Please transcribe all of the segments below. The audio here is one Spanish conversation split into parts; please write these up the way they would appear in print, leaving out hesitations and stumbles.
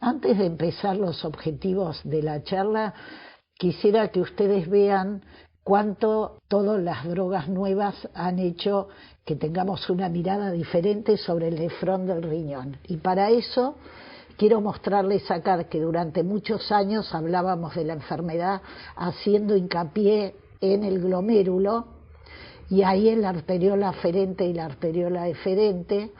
Antes de empezar los objetivos de la charla, quisiera que ustedes vean cuánto todas las drogas nuevas han hecho que tengamos una mirada diferente sobre el nefrón del riñón. Y para eso quiero mostrarles acá que durante muchos años hablábamos de la enfermedad haciendo hincapié en el glomérulo y ahí en la arteriola aferente y la arteriola eferente,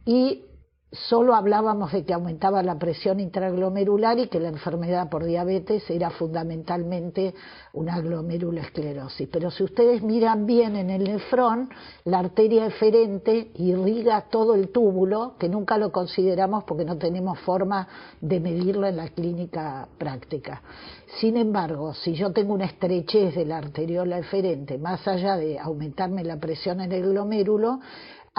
y solo hablábamos de que aumentaba la presión intraglomerular y que la enfermedad por diabetes era fundamentalmente una glomerulosclerosis. Pero si ustedes miran bien en el nefrón, la arteria eferente irriga todo el túbulo, que nunca lo consideramos porque no tenemos forma de medirlo en la clínica práctica. Sin embargo, si yo tengo una estrechez de la arteriola eferente, más allá de aumentarme la presión en el glomérulo,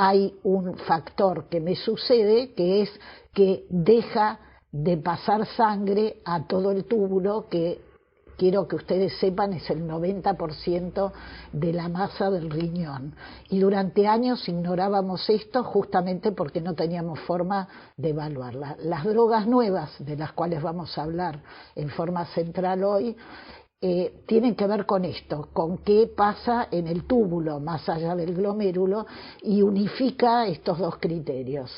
hay un factor que me sucede, que es que deja de pasar sangre a todo el túbulo, que quiero que ustedes sepan es el 90% de la masa del riñón. Y durante años ignorábamos esto justamente porque no teníamos forma de evaluarla. Las drogas nuevas, de las cuales vamos a hablar en forma central hoy, tienen que ver con esto, con qué pasa en el túbulo más allá del glomérulo, y unifica estos dos criterios.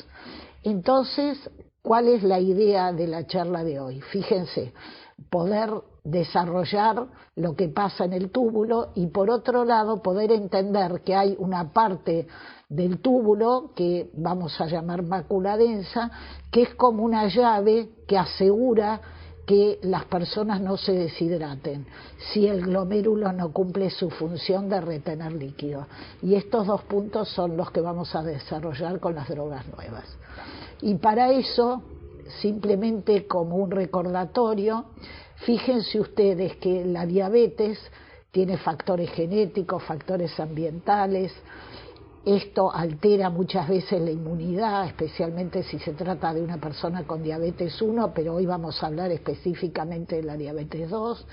Entonces, ¿cuál es la idea de la charla de hoy? Fíjense, poder desarrollar lo que pasa en el túbulo y por otro lado poder entender que hay una parte del túbulo que vamos a llamar mácula densa, que es como una llave que asegura que las personas no se deshidraten si el glomérulo no cumple su función de retener líquido. Y estos dos puntos son los que vamos a desarrollar con las drogas nuevas. Y para eso, simplemente como un recordatorio, fíjense ustedes que la diabetes tiene factores genéticos, factores ambientales. Esto altera muchas veces la inmunidad, especialmente si se trata de una persona con diabetes 1, pero hoy vamos a hablar específicamente de la diabetes 2.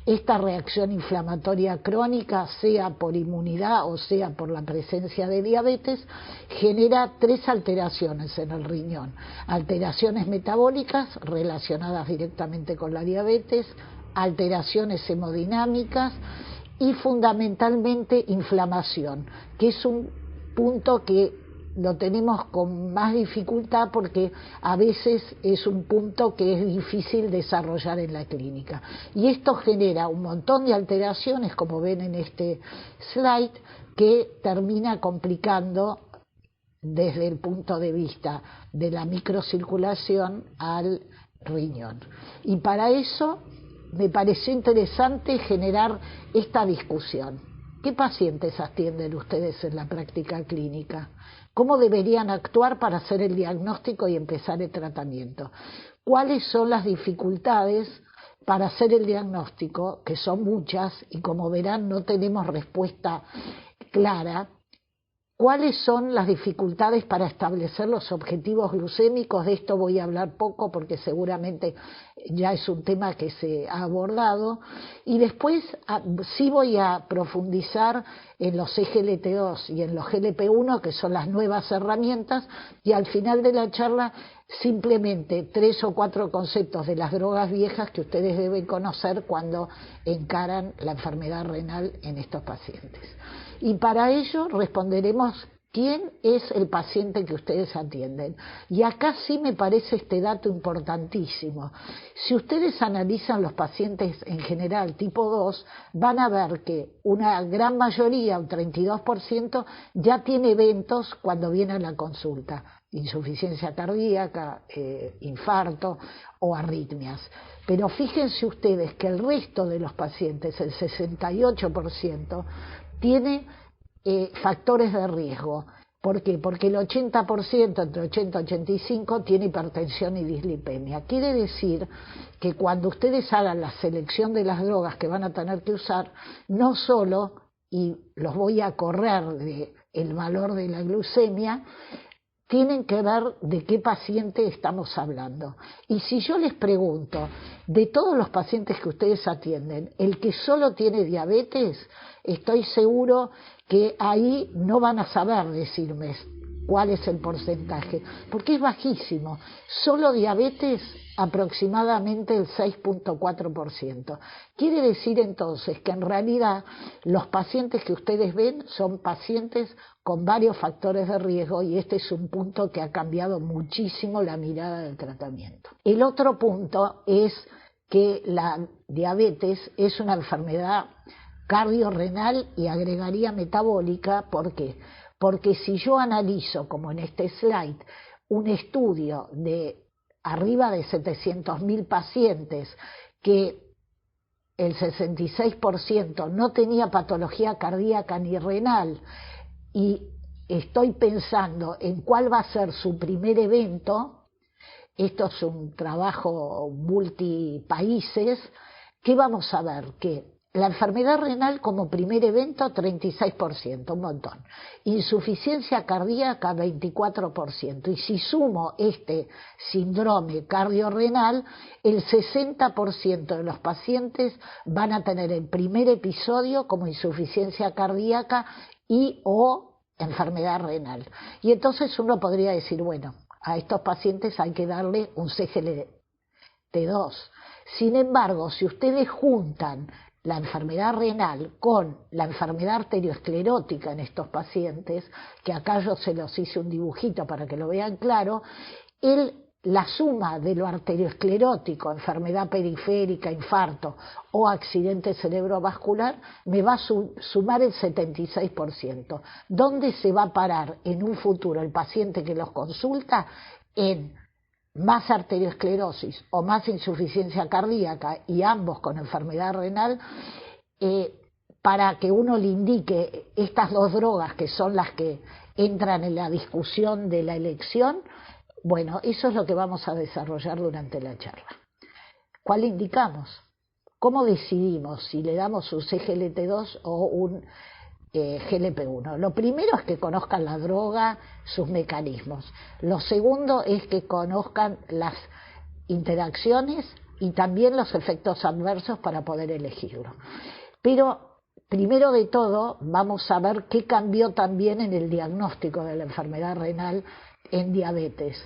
Esta reacción inflamatoria crónica, sea por inmunidad o sea por la presencia de diabetes, genera tres alteraciones en el riñón. Alteraciones metabólicas relacionadas directamente con la diabetes, alteraciones hemodinámicas y fundamentalmente inflamación, que es un punto que lo tenemos con más dificultad porque a veces es un punto que es difícil desarrollar en la clínica. Y esto genera un montón de alteraciones, como ven en este slide, que termina complicando desde el punto de vista de la microcirculación al riñón. Y para eso me pareció interesante generar esta discusión. ¿Qué pacientes atienden ustedes en la práctica clínica? ¿Cómo deberían actuar para hacer el diagnóstico y empezar el tratamiento? ¿Cuáles son las dificultades para hacer el diagnóstico? Que son muchas y como verán no tenemos respuesta clara. ¿Cuáles son las dificultades para establecer los objetivos glucémicos? De esto voy a hablar poco porque seguramente ya es un tema que se ha abordado. Y después sí voy a profundizar en los SGLT2 y en los GLP-1, que son las nuevas herramientas, y al final de la charla simplemente 3 o 4 conceptos de las drogas viejas que ustedes deben conocer cuando encaran la enfermedad renal en estos pacientes. Y para ello responderemos quién es el paciente que ustedes atienden. Y acá sí me parece este dato importantísimo. Si ustedes analizan los pacientes en general tipo 2, van a ver que una gran mayoría, un 32%, ya tiene eventos cuando viene a la consulta. Insuficiencia cardíaca, infarto o arritmias. Pero fíjense ustedes que el resto de los pacientes, el 68%, tiene factores de riesgo. ¿Por qué? Porque el 80%, entre 80 y 85, tiene hipertensión y dislipemia. Quiere decir que cuando ustedes hagan la selección de las drogas que van a tener que usar, no solo, y los voy a correr del valor de la glucemia, tienen que ver de qué paciente estamos hablando. Y si yo les pregunto, de todos los pacientes que ustedes atienden, el que solo tiene diabetes, estoy seguro que ahí no van a saber decirme ¿Cuál es el porcentaje? Porque es bajísimo. Solo diabetes aproximadamente el 6.4%. Quiere decir entonces que en realidad los pacientes que ustedes ven son pacientes con varios factores de riesgo y este es un punto que ha cambiado muchísimo la mirada del tratamiento. El otro punto es que la diabetes es una enfermedad cardiorrenal y agregaría metabólica. ¿Por qué? Porque si yo analizo, como en este slide, un estudio de arriba de 700.000 pacientes que el 66% no tenía patología cardíaca ni renal y estoy pensando en cuál va a ser su primer evento, esto es un trabajo multipaíses, ¿qué vamos a ver? Que la enfermedad renal como primer evento 36%, un montón. Insuficiencia cardíaca 24%. Y si sumo este síndrome cardiorrenal, el 60% de los pacientes van a tener el primer episodio como insuficiencia cardíaca y o enfermedad renal. Y entonces uno podría decir, bueno, a estos pacientes hay que darle un CGLT2. Sin embargo, si ustedes juntan la enfermedad renal con la enfermedad arteriosclerótica en estos pacientes, que acá yo se los hice un dibujito para que lo vean claro, la suma de lo arteriosclerótico, enfermedad periférica, infarto o accidente cerebrovascular, me va a sumar el 76%. ¿Dónde se va a parar en un futuro el paciente que los consulta? En más arteriosclerosis o más insuficiencia cardíaca y ambos con enfermedad renal, para que uno le indique estas dos drogas que son las que entran en la discusión de la elección. Bueno, eso es lo que vamos a desarrollar durante la charla. ¿Cuál indicamos? ¿Cómo decidimos si le damos un CGLT2 o un GLP-1? Lo primero es que conozcan la droga, sus mecanismos. Lo segundo es que conozcan las interacciones y también los efectos adversos para poder elegirlo. Pero primero de todo vamos a ver qué cambió también en el diagnóstico de la enfermedad renal en diabetes.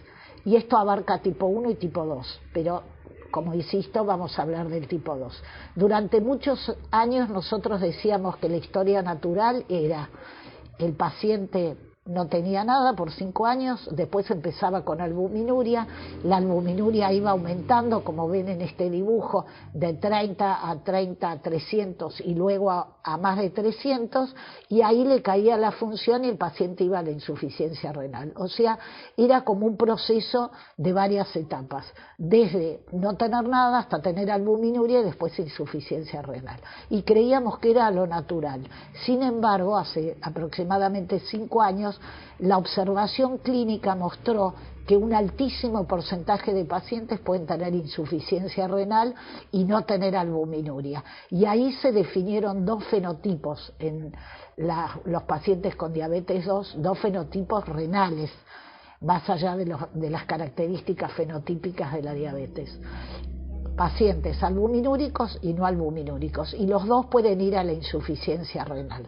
Y esto abarca tipo 1 y tipo 2, pero como insisto, vamos a hablar del tipo 2. Durante muchos años nosotros decíamos que la historia natural era el paciente no tenía nada por 5 años, después empezaba con albuminuria, la albuminuria iba aumentando, como ven en este dibujo, de 30 a 30 a 300 y luego a más de 300, y ahí le caía la función y el paciente iba a la insuficiencia renal. O sea, era como un proceso de varias etapas, desde no tener nada hasta tener albuminuria y después insuficiencia renal. Y creíamos que era lo natural. Sin embargo, hace aproximadamente 5 años, la observación clínica mostró que un altísimo porcentaje de pacientes pueden tener insuficiencia renal y no tener albuminuria. Y ahí se definieron dos fenotipos en los pacientes con diabetes 2, dos fenotipos renales, más allá de las características fenotípicas de la diabetes. Pacientes albuminúricos y no albuminúricos, y los dos pueden ir a la insuficiencia renal.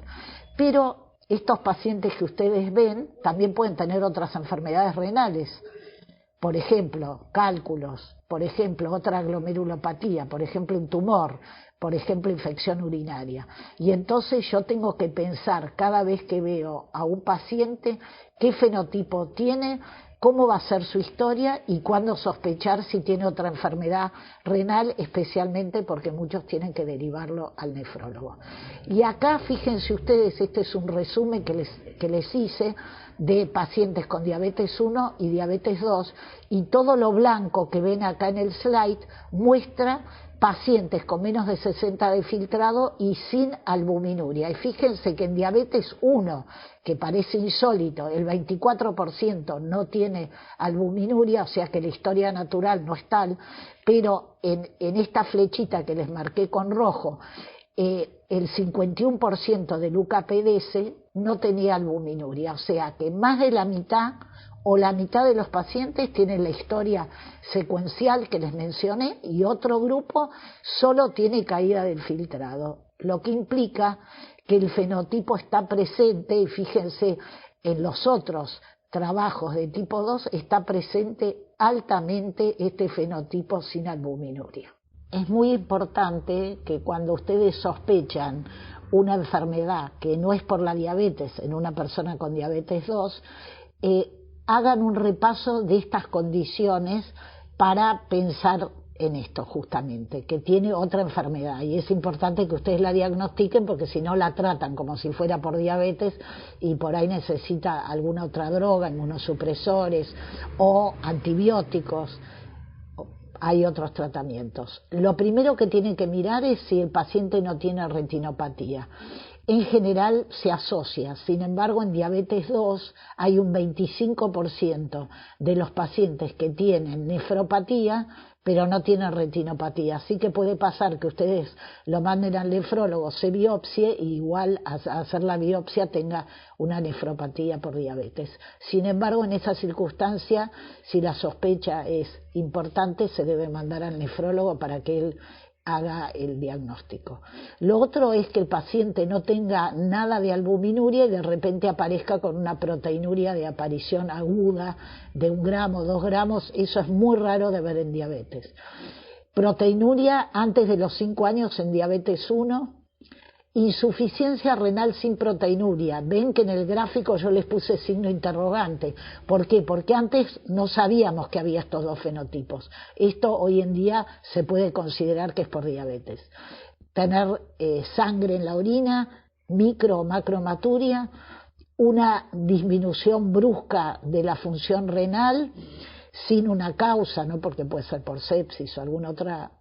Pero estos pacientes que ustedes ven también pueden tener otras enfermedades renales, por ejemplo, cálculos, por ejemplo, otra glomerulopatía, por ejemplo, un tumor, por ejemplo, infección urinaria. Y entonces yo tengo que pensar cada vez que veo a un paciente qué fenotipo tiene, cómo va a ser su historia y cuándo sospechar si tiene otra enfermedad renal, especialmente porque muchos tienen que derivarlo al nefrólogo. Y acá, fíjense ustedes, este es un resumen que les hice de pacientes con diabetes 1 y diabetes 2, y todo lo blanco que ven acá en el slide muestra pacientes con menos de 60 de filtrado y sin albuminuria. Y fíjense que en diabetes 1, que parece insólito, el 24% no tiene albuminuria, o sea que la historia natural no es tal, pero en esta flechita que les marqué con rojo, el 51% del UKPDS no tenía albuminuria, o sea que más de la mitad o la mitad de los pacientes tienen la historia secuencial que les mencioné y otro grupo solo tiene caída del filtrado, lo que implica que el fenotipo está presente. Y fíjense en los otros trabajos de tipo 2 está presente altamente este fenotipo sin albuminuria. Es muy importante que cuando ustedes sospechan una enfermedad que no es por la diabetes en una persona con diabetes 2, hagan un repaso de estas condiciones para pensar en esto justamente, que tiene otra enfermedad, y es importante que ustedes la diagnostiquen porque si no la tratan como si fuera por diabetes y por ahí necesita alguna otra droga, inmunosupresores o antibióticos. Hay otros tratamientos. Lo primero que tienen que mirar es si el paciente no tiene retinopatía. En general se asocia, sin embargo en diabetes 2 hay un 25% de los pacientes que tienen nefropatía pero no tienen retinopatía, así que puede pasar que ustedes lo manden al nefrólogo, se biopsie y igual a hacer la biopsia tenga una nefropatía por diabetes. Sin embargo, en esa circunstancia, si la sospecha es importante, se debe mandar al nefrólogo para que él haga el diagnóstico. Lo otro es que el paciente no tenga nada de albuminuria y de repente aparezca con una proteinuria de aparición aguda de 1 gramo, 2 gramos, eso es muy raro de ver en diabetes. Proteinuria antes de los 5 años en diabetes 1, insuficiencia renal sin proteinuria. Ven que en el gráfico yo les puse signo interrogante. ¿Por qué? Porque antes no sabíamos que había estos dos fenotipos. Esto hoy en día se puede considerar que es por diabetes. Tener sangre en la orina, micro o macromaturia, una disminución brusca de la función renal sin una causa, no porque puede ser por sepsis o alguna otra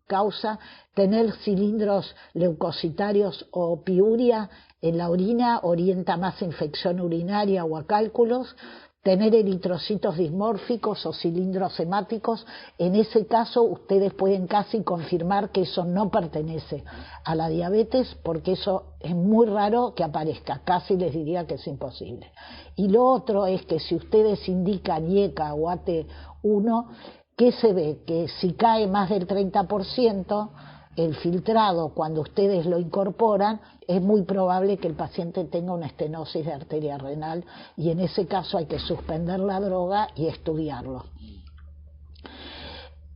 causa, tener cilindros leucocitarios o piuria en la orina orienta más a infección urinaria o a cálculos, tener eritrocitos dismórficos o cilindros hemáticos. En ese caso ustedes pueden casi confirmar que eso no pertenece a la diabetes porque eso es muy raro que aparezca, casi les diría que es imposible. Y lo otro es que si ustedes indican IECA o AT1, ¿qué se ve? Que si cae más del 30%, el filtrado, cuando ustedes lo incorporan, es muy probable que el paciente tenga una estenosis de arteria renal y en ese caso hay que suspender la droga y estudiarlo.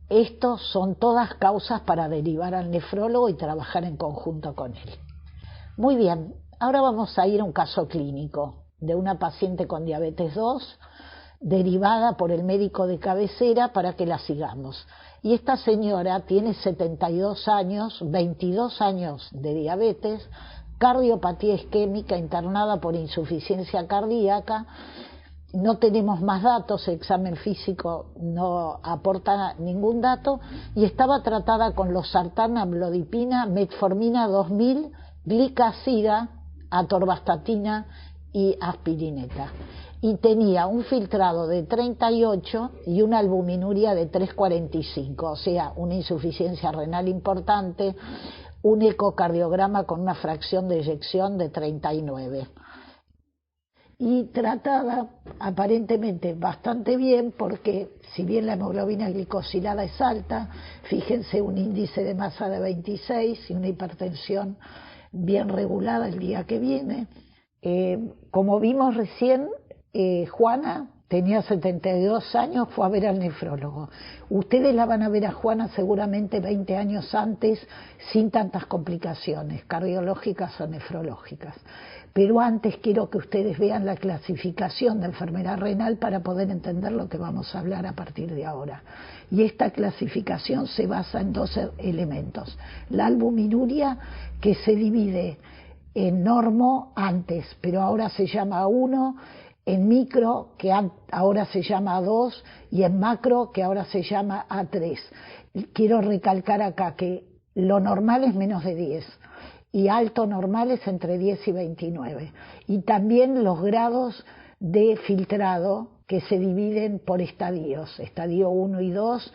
Estos son todas causas para derivar al nefrólogo y trabajar en conjunto con él. Muy bien, ahora vamos a ir a un caso clínico de una paciente con diabetes 2, derivada por el médico de cabecera para que la sigamos. Y esta señora tiene 72 años, 22 años de diabetes, cardiopatía isquémica, internada por insuficiencia cardíaca. No tenemos más datos, el examen físico no aporta ningún dato, y estaba tratada con losartán, amlodipina, metformina 2000, glicazida, atorvastatina y aspirineta. Y tenía un filtrado de 38 y una albuminuria de 3,45, o sea, una insuficiencia renal importante, un ecocardiograma con una fracción de eyección de 39. Y tratada aparentemente bastante bien porque si bien la hemoglobina glicosilada es alta, fíjense un índice de masa de 26 y una hipertensión bien regulada el día que viene. Como vimos recién, Juana tenía 72 años, fue a ver al nefrólogo. Ustedes la van a ver a Juana seguramente 20 años antes, sin tantas complicaciones cardiológicas o nefrológicas. Pero antes quiero que ustedes vean la clasificación de enfermedad renal para poder entender lo que vamos a hablar a partir de ahora. Y esta clasificación se basa en 2 elementos. La albuminuria, que se divide en normo antes, pero ahora se llama 1, en micro, que ahora se llama A2, y en macro, que ahora se llama A3. Quiero recalcar acá que lo normal es menos de 10, y alto normal es entre 10 y 29. Y también los grados de filtrado que se dividen por estadios, estadio 1 y 2,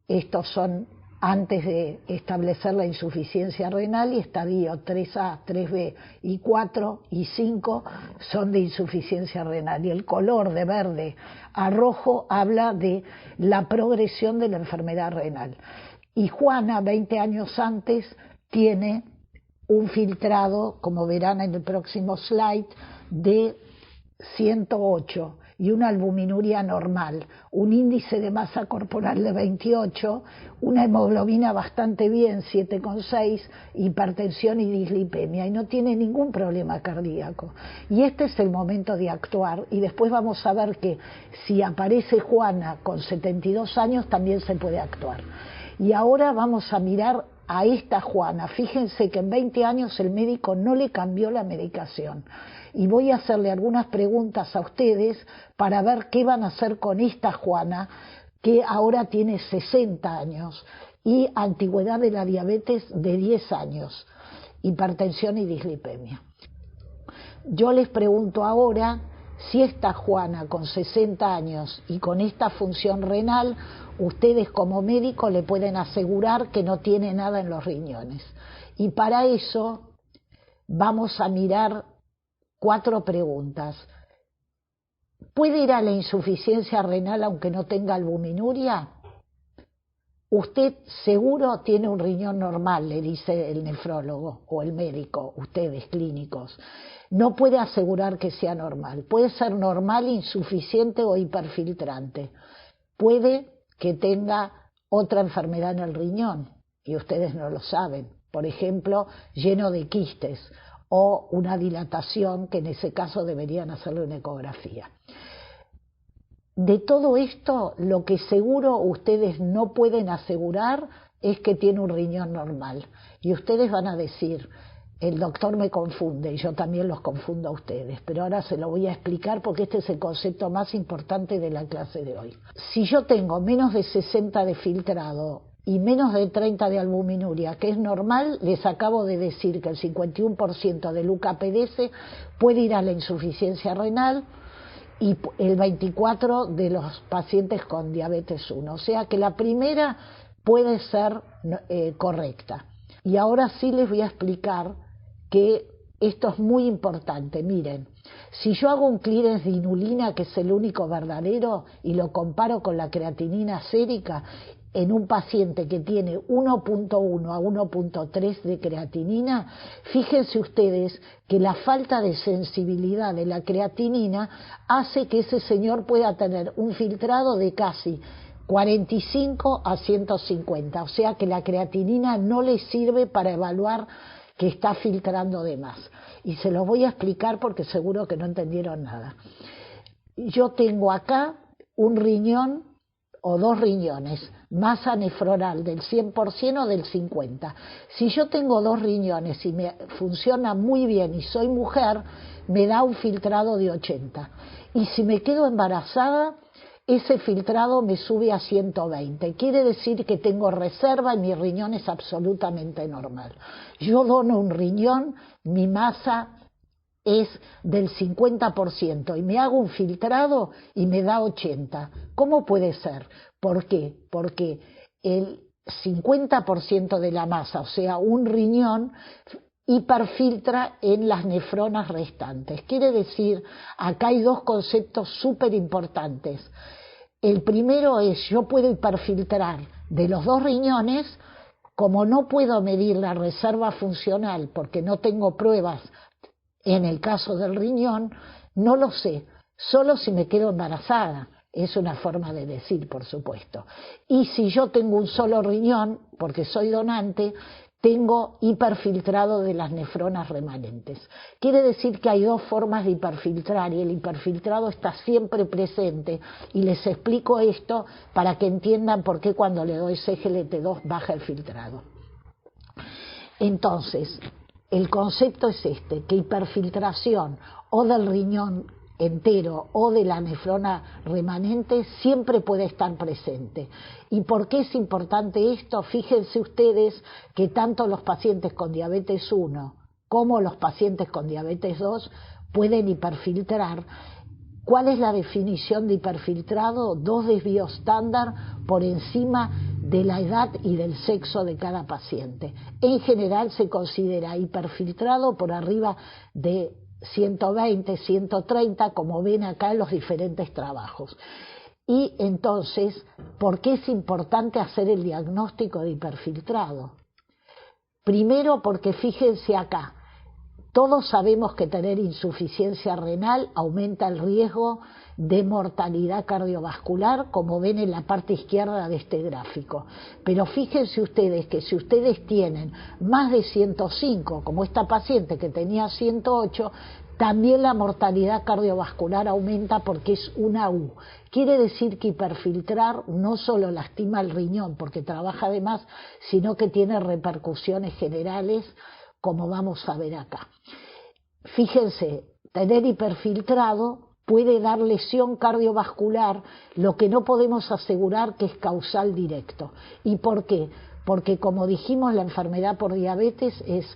estos son antes de establecer la insuficiencia renal, y estadio 3A, 3B y 4 y 5 son de insuficiencia renal. Y el color de verde a rojo habla de la progresión de la enfermedad renal. Y Juana, 20 años antes, tiene un filtrado, como verán en el próximo slide, de 108. y una albuminuria normal, un índice de masa corporal de 28, una hemoglobina bastante bien, 7,6, hipertensión y dislipemia, y no tiene ningún problema cardíaco. Y este es el momento de actuar, y después vamos a ver que si aparece Juana con 72 años también se puede actuar. Y ahora vamos a mirar a esta Juana. Fíjense que en 20 años el médico no le cambió la medicación. Y voy a hacerle algunas preguntas a ustedes para ver qué van a hacer con esta Juana, que ahora tiene 60 años y antigüedad de la diabetes de 10 años, hipertensión y dislipemia. Yo les pregunto ahora si esta Juana con 60 años y con esta función renal, ustedes como médico le pueden asegurar que no tiene nada en los riñones. Y para eso vamos a mirar 4 preguntas. ¿Puede ir a la insuficiencia renal aunque no tenga albuminuria? Usted seguro tiene un riñón normal, le dice el nefrólogo o el médico, ustedes clínicos. No puede asegurar que sea normal. Puede ser normal, insuficiente o hiperfiltrante. Puede que tenga otra enfermedad en el riñón y ustedes no lo saben. Por ejemplo, lleno de quistes o una dilatación, que en ese caso deberían hacerle una ecografía. De todo esto, lo que seguro ustedes no pueden asegurar es que tiene un riñón normal. Y ustedes van a decir, el doctor me confunde, y yo también los confundo a ustedes, pero ahora se lo voy a explicar porque este es el concepto más importante de la clase de hoy. Si yo tengo menos de 60 de filtrado y menos de 30 de albuminuria, que es normal, les acabo de decir que el 51% del UKPDS puede ir a la insuficiencia renal, y el 24% de los pacientes con diabetes 1. O sea que la primera puede ser correcta. Y ahora sí les voy a explicar que esto es muy importante. Miren, si yo hago un clearance de inulina, que es el único verdadero, y lo comparo con la creatinina sérica, en un paciente que tiene 1.1 a 1.3 de creatinina, fíjense ustedes que la falta de sensibilidad de la creatinina hace que ese señor pueda tener un filtrado de casi 45 a 150, o sea que la creatinina no le sirve para evaluar que está filtrando de más. Y se los voy a explicar porque seguro que no entendieron nada. Yo tengo acá un riñón o 2 riñones, masa nefronal del 100% o del 50%. Si yo tengo 2 riñones y me funciona muy bien y soy mujer, me da un filtrado de 80. Y si me quedo embarazada, ese filtrado me sube a 120. Quiere decir que tengo reserva y mi riñón es absolutamente normal. Yo dono un riñón, mi masa es del 50% y me hago un filtrado y me da 80. ¿Cómo puede ser? ¿Por qué? Porque el 50% de la masa, o sea, un riñón, hiperfiltra en las nefronas restantes. Quiere decir, acá hay 2 conceptos súper importantes. El primero es, yo puedo hiperfiltrar de los 2 riñones, como no puedo medir la reserva funcional porque no tengo pruebas. En el caso del riñón, no lo sé, solo si me quedo embarazada, es una forma de decir, por supuesto. Y si yo tengo un solo riñón, porque soy donante, tengo hiperfiltrado de las nefronas remanentes. Quiere decir que hay 2 formas de hiperfiltrar y el hiperfiltrado está siempre presente. Y les explico esto para que entiendan por qué cuando le doy CGLT2 baja el filtrado. Entonces, el concepto es este, que hiperfiltración o del riñón entero o de la nefrona remanente siempre puede estar presente. ¿Y por qué es importante esto? Fíjense ustedes que tanto los pacientes con diabetes 1 como los pacientes con diabetes 2 pueden hiperfiltrar. ¿Cuál es la definición de hiperfiltrado? 2 desvíos estándar por encima de la edad y del sexo de cada paciente. En general se considera hiperfiltrado por arriba de 120, 130, como ven acá en los diferentes trabajos. Y entonces, ¿por qué es importante hacer el diagnóstico de hiperfiltrado? Primero porque fíjense acá, Todos sabemos que tener insuficiencia renal aumenta el riesgo de mortalidad cardiovascular, como ven en la parte izquierda de este gráfico. Pero fíjense ustedes que si ustedes tienen más de 105, como esta paciente que tenía 108, también la mortalidad cardiovascular aumenta porque es una U. Quiere decir que hiperfiltrar no solo lastima el riñón porque trabaja de más, sino que tiene repercusiones generales, como vamos a ver acá. Fíjense, tener hiperfiltrado puede dar lesión cardiovascular, lo que no podemos asegurar que es causal directo. ¿Y por qué? Porque, como dijimos, la enfermedad por diabetes es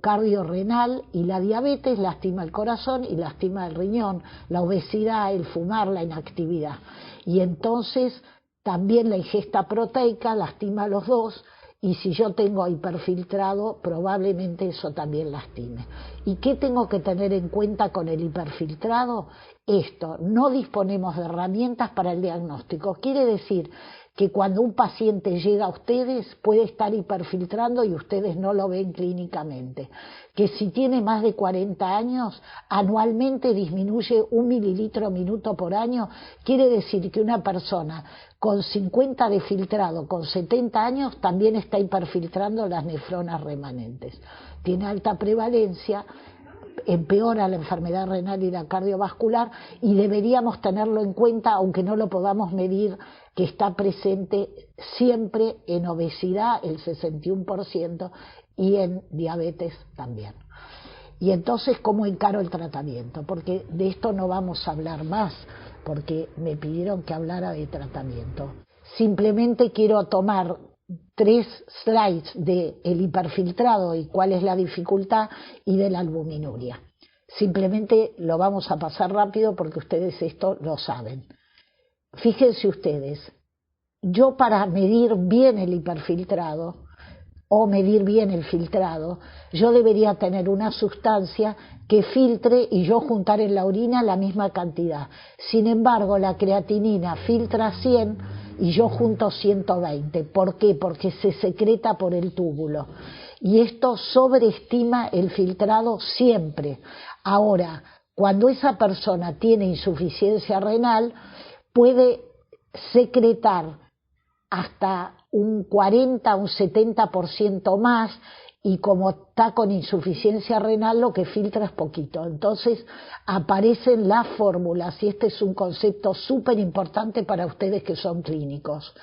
cardiorrenal, y la diabetes lastima el corazón y lastima el riñón, la obesidad, el fumar, la inactividad. Y entonces también la ingesta proteica lastima los dos, y si yo tengo hiperfiltrado, probablemente eso también lastime. ¿Y qué tengo que tener en cuenta con el hiperfiltrado? Esto, no disponemos de herramientas para el diagnóstico. Quiere decir que cuando un paciente llega a ustedes puede estar hiperfiltrando y ustedes no lo ven clínicamente. Que si tiene más de 40 años, anualmente disminuye 1 mililitro minuto por año, quiere decir que una persona con 50 de filtrado, con 70 años, también está hiperfiltrando las nefronas remanentes. Tiene alta prevalencia, empeora la enfermedad renal y la cardiovascular, y deberíamos tenerlo en cuenta, aunque no lo podamos medir, que está presente siempre en obesidad, el 61%, y en diabetes también. Y entonces, ¿cómo encaro el tratamiento? Porque de esto no vamos a hablar más, porque me pidieron que hablara de tratamiento. Simplemente quiero tomar 3 slides del hiperfiltrado y cuál es la dificultad, y de la albuminuria. Simplemente lo vamos a pasar rápido porque ustedes esto lo saben. Fíjense ustedes, yo para medir bien el hiperfiltrado o medir bien el filtrado, yo debería tener una sustancia que filtre y yo juntar en la orina la misma cantidad. Sin embargo, la creatinina filtra 100 y yo junto 120. ¿Por qué? Porque se secreta por el túbulo. Y esto sobreestima el filtrado siempre. Ahora, cuando esa persona tiene insuficiencia renal, puede secretar hasta un 40, un 70% más, y como está con insuficiencia renal, lo que filtra es poquito. Entonces aparecen las fórmulas, y este es un concepto súper importante para ustedes que son clínicos,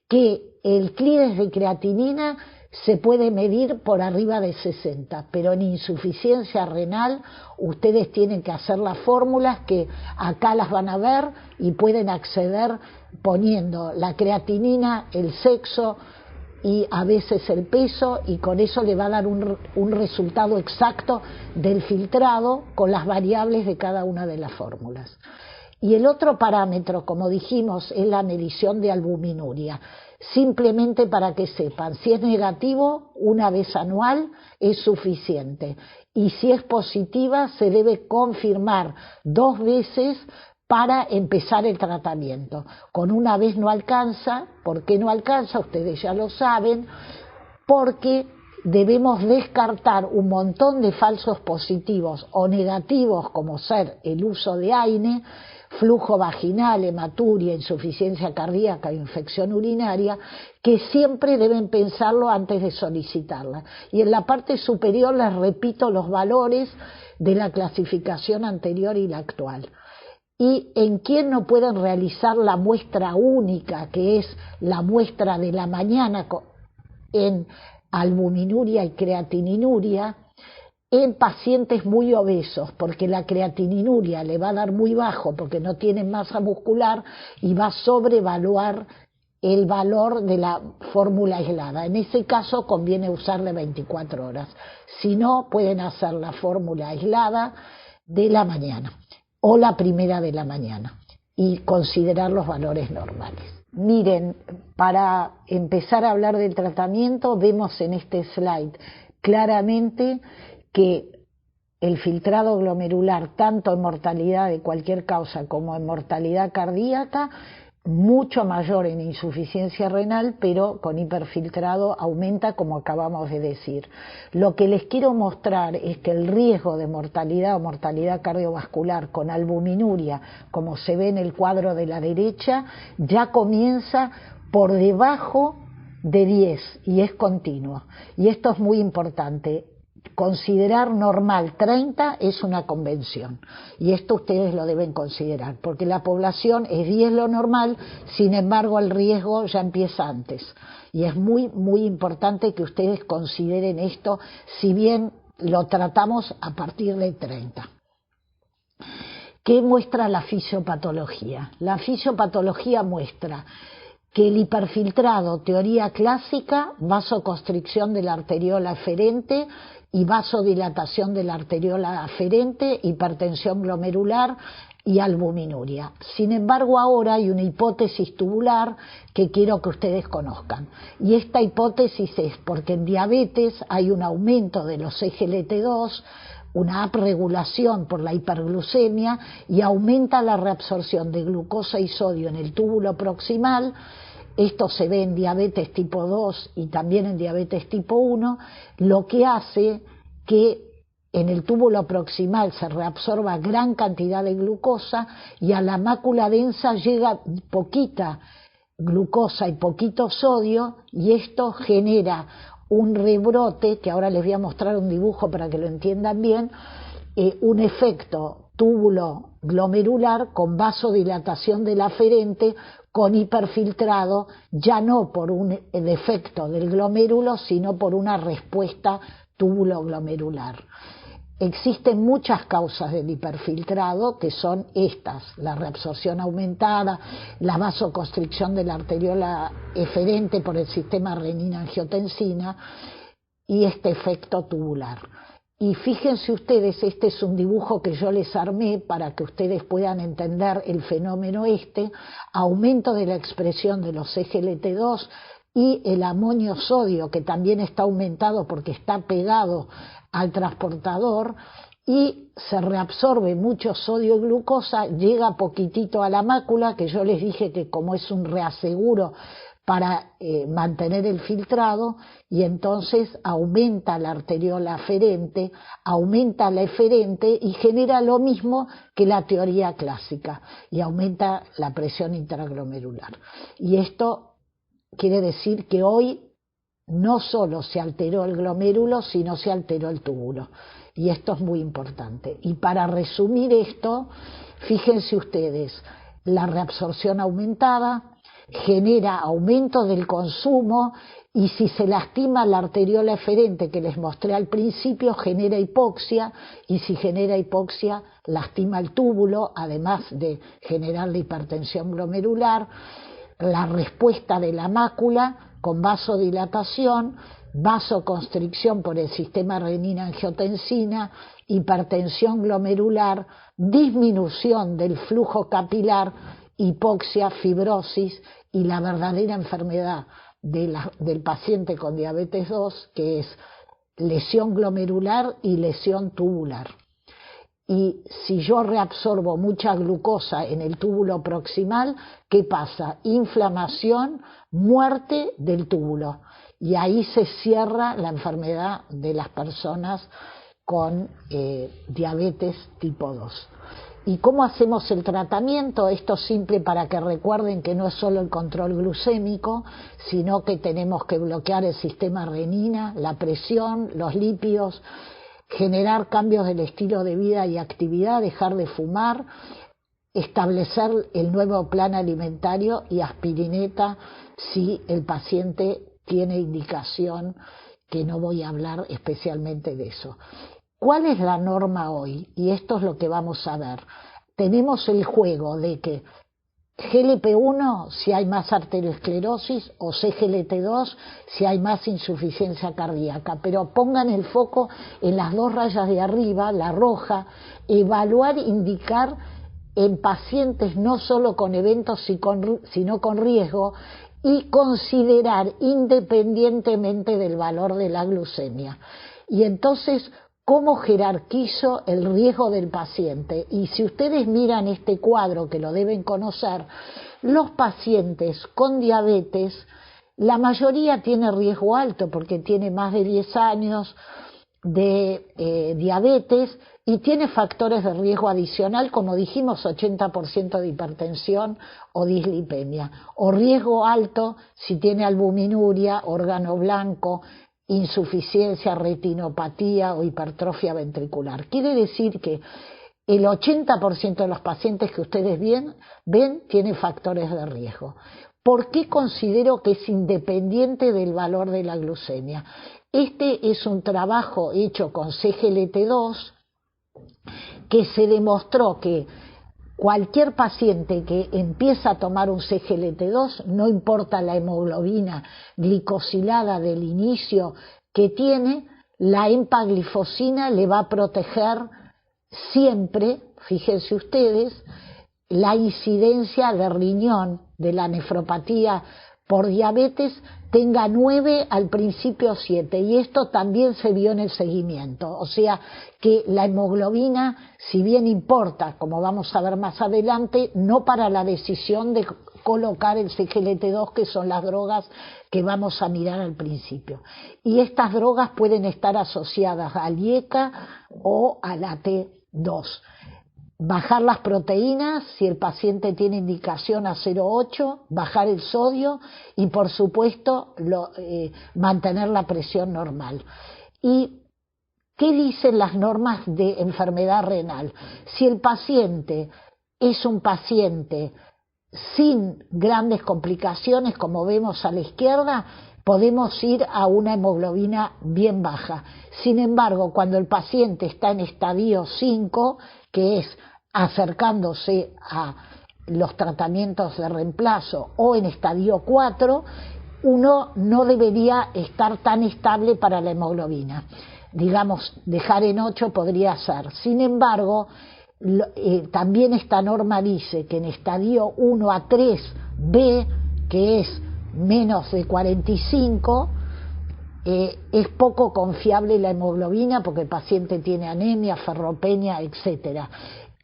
que el clearance de creatinina se puede medir por arriba de 60, pero en insuficiencia renal ustedes tienen que hacer las fórmulas que acá las van a ver, y pueden acceder poniendo la creatinina, el sexo y a veces el peso, y con eso le va a dar un resultado exacto del filtrado con las variables de cada una de las fórmulas. Y el otro parámetro, como dijimos, es la medición de albuminuria. Simplemente para que sepan, si es negativo, una vez anual es suficiente, y si es positiva se debe confirmar 2 veces para empezar el tratamiento. Con una vez no alcanza. ¿Por qué no alcanza? Ustedes ya lo saben, porque debemos descartar un montón de falsos positivos o negativos, como ser el uso de AINE, flujo vaginal, hematuria, insuficiencia cardíaca, infección urinaria, que siempre deben pensarlo antes de solicitarla. Y en la parte superior les repito los valores de la clasificación anterior y la actual. Y en quien no pueden realizar la muestra única, que es la muestra de la mañana en albuminuria y creatininuria, en pacientes muy obesos, porque la creatininuria le va a dar muy bajo porque no tienen masa muscular y va a sobrevaluar el valor de la fórmula aislada. En ese caso conviene usarle 24 horas. Si no, pueden hacer la fórmula aislada de la mañana o la primera de la mañana y considerar los valores normales. Miren, para empezar a hablar del tratamiento, vemos en este slide claramente que el filtrado glomerular, tanto en mortalidad de cualquier causa como en mortalidad cardíaca, mucho mayor en insuficiencia renal, pero con hiperfiltrado aumenta, como acabamos de decir. Lo que les quiero mostrar es que el riesgo de mortalidad o mortalidad cardiovascular con albuminuria, como se ve en el cuadro de la derecha, ya comienza por debajo de 10 y es continuo. Y esto es muy importante. Considerar normal 30 es una convención y esto ustedes lo deben considerar porque la población es 10 lo normal, sin embargo el riesgo ya empieza antes y es muy importante que ustedes consideren esto, si bien lo tratamos a partir de 30. ¿Qué muestra la fisiopatología? La fisiopatología muestra que el hiperfiltrado, teoría clásica, vasoconstricción de la arteriola eferente y vasodilatación de la arteriola aferente, hipertensión glomerular y albuminuria. Sin embargo, ahora hay una hipótesis tubular que quiero que ustedes conozcan. Y esta hipótesis es porque en diabetes hay un aumento de los SGLT2, una upregulación por la hiperglucemia y aumenta la reabsorción de glucosa y sodio en el túbulo proximal. Esto se ve en diabetes tipo 2 y también en diabetes tipo 1, lo que hace que en el túbulo proximal se reabsorba gran cantidad de glucosa y a la mácula densa llega poquita glucosa y poquito sodio y esto genera un rebrote, que ahora les voy a mostrar un dibujo para que lo entiendan bien, un efecto túbulo glomerular con vasodilatación de la aferente, con hiperfiltrado, ya no por un defecto del glomérulo, sino por una respuesta túbulo glomerular. Existen muchas causas del hiperfiltrado que son estas: la reabsorción aumentada, la vasoconstricción de la arteriola eferente por el sistema renina-angiotensina y este efecto tubular. Y fíjense ustedes, este es un dibujo que yo les armé para que ustedes puedan entender el fenómeno aumento de la expresión de los SGLT2 y el amonio sodio, que también está aumentado porque está pegado al transportador y se reabsorbe mucho sodio y glucosa, llega poquitito a la mácula, que yo les dije que como es un reaseguro para mantener el filtrado, y entonces aumenta la arteriola aferente, aumenta la eferente y genera lo mismo que la teoría clásica y aumenta la presión intraglomerular. Y esto quiere decir que hoy no solo se alteró el glomérulo, sino se alteró el túbulo. Y esto es muy importante. Y para resumir esto, fíjense ustedes, la reabsorción aumentada genera aumento del consumo y si se lastima la arteriola eferente que les mostré al principio, genera hipoxia y si genera hipoxia lastima el túbulo, además de generar la hipertensión glomerular, la respuesta de la mácula con vasodilatación, vasoconstricción por el sistema renina-angiotensina, hipertensión glomerular, disminución del flujo capilar, hipoxia, fibrosis y la verdadera enfermedad del paciente con diabetes 2, que es lesión glomerular y lesión tubular. Y si yo reabsorbo mucha glucosa en el túbulo proximal, ¿qué pasa? Inflamación, muerte del túbulo. Y ahí se cierra la enfermedad de las personas con diabetes tipo 2. ¿Y cómo hacemos el tratamiento? Esto es simple para que recuerden que no es solo el control glucémico, sino que tenemos que bloquear el sistema renina, la presión, los lípidos, generar cambios del estilo de vida y actividad, dejar de fumar, establecer el nuevo plan alimentario y aspirineta si el paciente tiene indicación, que no voy a hablar especialmente de eso. ¿Cuál es la norma hoy? Y esto es lo que vamos a ver. Tenemos el juego de que GLP-1 si hay más arteriosclerosis o CGLT2 si hay más insuficiencia cardíaca, pero pongan el foco en las dos rayas de arriba, la roja, evaluar, indicar en pacientes no solo con eventos sino con riesgo y considerar independientemente del valor de la glucemia. Y entonces, ¿cómo jerarquizo el riesgo del paciente? Y si ustedes miran este cuadro, que lo deben conocer, Los pacientes con diabetes, la mayoría tiene riesgo alto porque tiene más de 10 años de diabetes y tiene factores de riesgo adicional, como dijimos, 80% de hipertensión o dislipemia, o riesgo alto si tiene albuminuria, órgano blanco, insuficiencia, retinopatía o hipertrofia ventricular. Quiere decir que el 80% de los pacientes que ustedes ven tiene factores de riesgo. ¿Por qué considero que es independiente del valor de la glucemia? Este es un trabajo hecho con CGLT2 que se demostró que cualquier paciente que empieza a tomar un CGLT2, no importa la hemoglobina glicosilada del inicio que tiene, la empaglifosina le va a proteger siempre, fíjense ustedes, la incidencia de riñón de la nefropatía por diabetes tenga 9, al principio 7, y esto también se vio en el seguimiento, o sea que la hemoglobina, si bien importa, como vamos a ver más adelante, no para la decisión de colocar el CGLT2, que son las drogas que vamos a mirar al principio. Y estas drogas pueden estar asociadas al IECA o a la T2. Bajar las proteínas, si el paciente tiene indicación a 0,8, bajar el sodio y por supuesto mantener la presión normal. ¿Y qué dicen las normas de enfermedad renal? Si el paciente es un paciente sin grandes complicaciones, como vemos a la izquierda, podemos ir a una hemoglobina bien baja. Sin embargo, cuando el paciente está en estadio 5, que es acercándose a los tratamientos de reemplazo, o en estadio 4, uno no debería estar tan estable para la hemoglobina. Digamos, dejar en 8 podría ser. Sin embargo, también esta norma dice que en estadio 1 a 3B, que es menos de 45, es poco confiable la hemoglobina porque el paciente tiene anemia, ferropenia, etcétera.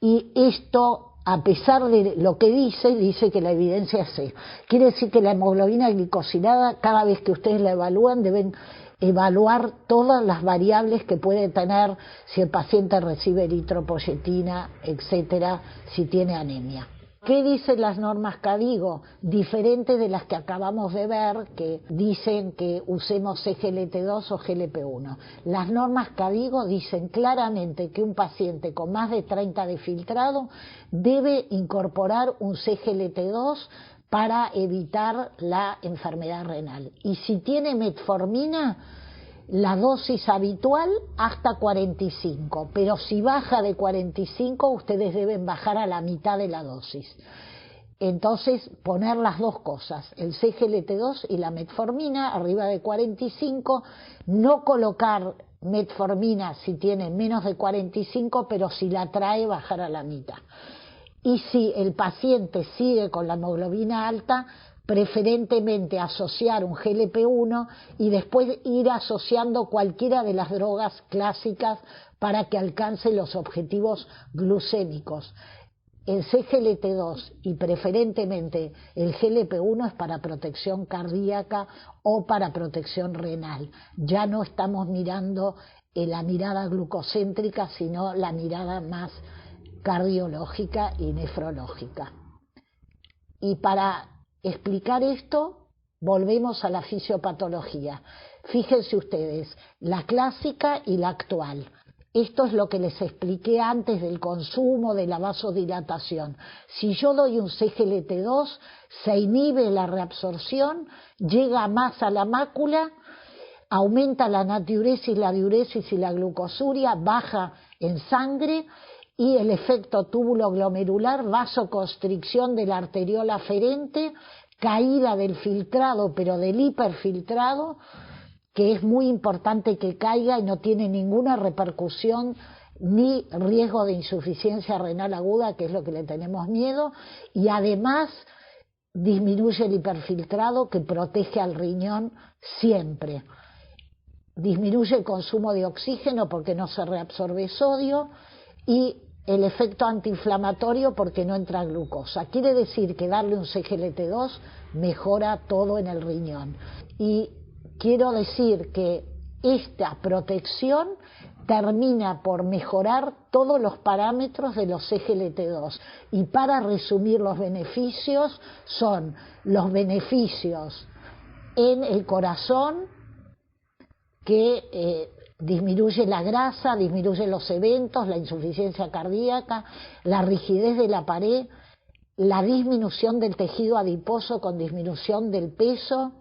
Y esto, a pesar de lo que dice que la evidencia es C. Quiere decir que la hemoglobina glicosilada, cada vez que ustedes la evalúan, deben evaluar todas las variables que puede tener, si el paciente recibe eritropoyetina, etcétera, si tiene anemia. ¿Qué dicen las normas KDIGO? Diferentes de las que acabamos de ver, que dicen que usemos CGLT2 o GLP-1. Las normas KDIGO dicen claramente que un paciente con más de 30 de filtrado debe incorporar un CGLT2 para evitar la enfermedad renal. Y si tiene metformina, la dosis habitual hasta 45, pero si baja de 45 ustedes deben bajar a la mitad de la dosis. Entonces poner las dos cosas, el CGLT2 y la metformina arriba de 45, no colocar metformina si tiene menos de 45, pero si la trae bajar a la mitad. Y si el paciente sigue con la hemoglobina alta, preferentemente asociar un GLP-1 y después ir asociando cualquiera de las drogas clásicas para que alcance los objetivos glucémicos. El CGLT2 y preferentemente el GLP-1 es para protección cardíaca o para protección renal. Ya no estamos mirando la mirada glucocéntrica, sino la mirada más cardiológica y nefrológica. Y para explicar esto, volvemos a la fisiopatología. Fíjense ustedes, la clásica y la actual. Esto es lo que les expliqué antes del consumo, de la vasodilatación. Si yo doy un CGLT2, se inhibe la reabsorción, llega más a la mácula, aumenta la natriuresis, la diuresis y la glucosuria, baja en sangre, y el efecto túbulo glomerular, vasoconstricción de la arteriola aferente, caída del filtrado, pero del hiperfiltrado, que es muy importante que caiga y no tiene ninguna repercusión ni riesgo de insuficiencia renal aguda, que es lo que le tenemos miedo, y además disminuye el hiperfiltrado, que protege al riñón siempre. Disminuye el consumo de oxígeno porque no se reabsorbe sodio, y el efecto antiinflamatorio porque no entra glucosa. Quiere decir que darle un CGLT2 mejora todo en el riñón. Y quiero decir que esta protección termina por mejorar todos los parámetros de los CGLT2. Y para resumir, los beneficios son los beneficios en el corazón, que disminuye la grasa, disminuye los eventos, la insuficiencia cardíaca, la rigidez de la pared, la disminución del tejido adiposo con disminución del peso,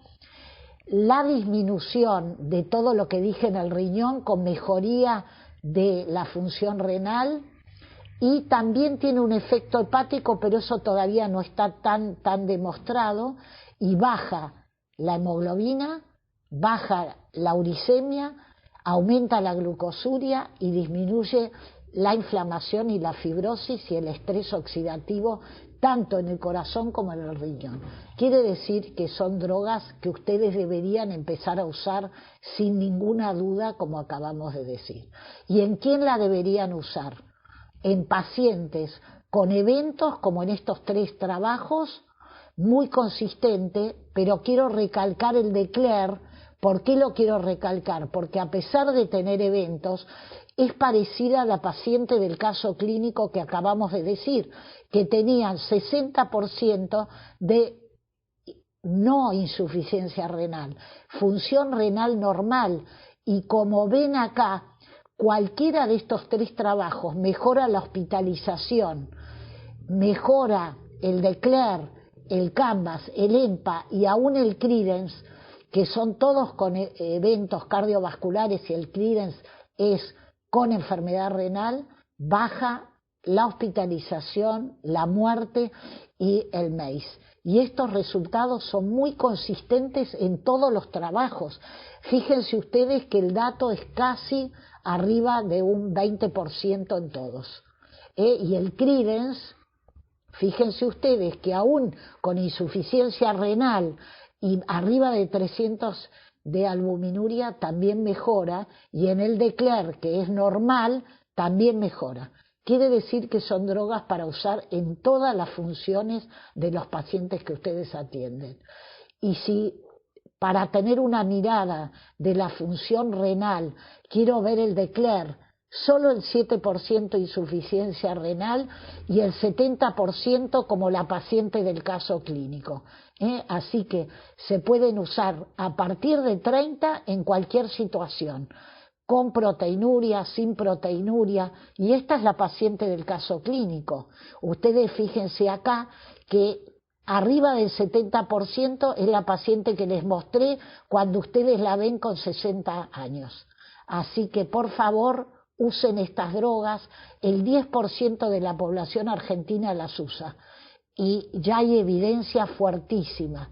la disminución de todo lo que dije en el riñón con mejoría de la función renal, y también tiene un efecto hepático, pero eso todavía no está tan demostrado, y baja la hemoglobina, baja la uricemia, aumenta la glucosuria y disminuye la inflamación y la fibrosis y el estrés oxidativo tanto en el corazón como en el riñón. Quiere decir que son drogas que ustedes deberían empezar a usar sin ninguna duda, como acabamos de decir. ¿Y en quién la deberían usar? En pacientes con eventos como en estos 3 trabajos, muy consistente, pero quiero recalcar el de Claire. ¿Por qué lo quiero recalcar? Porque a pesar de tener eventos, es parecida a la paciente del caso clínico que acabamos de decir, que tenían 60% de no insuficiencia renal, función renal normal, y como ven acá, cualquiera de estos 3 trabajos mejora la hospitalización, mejora el de Claire, el Canvas, el EMPA y aún el Credence, que son todos con eventos cardiovasculares, y el Credence es con enfermedad renal, baja la hospitalización, la muerte y el MACE. Y estos resultados son muy consistentes en todos los trabajos. Fíjense ustedes que el dato es casi arriba de un 20% en todos. Y el Credence, fíjense ustedes que aún con insuficiencia renal y arriba de 300 de albuminuria también mejora, y en el de Claire, que es normal, también mejora. Quiere decir que son drogas para usar en todas las funciones de los pacientes que ustedes atienden. Y si para tener una mirada de la función renal quiero ver el de Claire, solo el 7% insuficiencia renal y el 70% como la paciente del caso clínico. Así que se pueden usar a partir de 30 en cualquier situación, con proteinuria, sin proteinuria, y esta es la paciente del caso clínico. Ustedes fíjense acá que arriba del 70% es la paciente que les mostré cuando ustedes la ven con 60 años. Así que por favor usen estas drogas. El 10% de la población argentina las usa y ya hay evidencia fuertísima.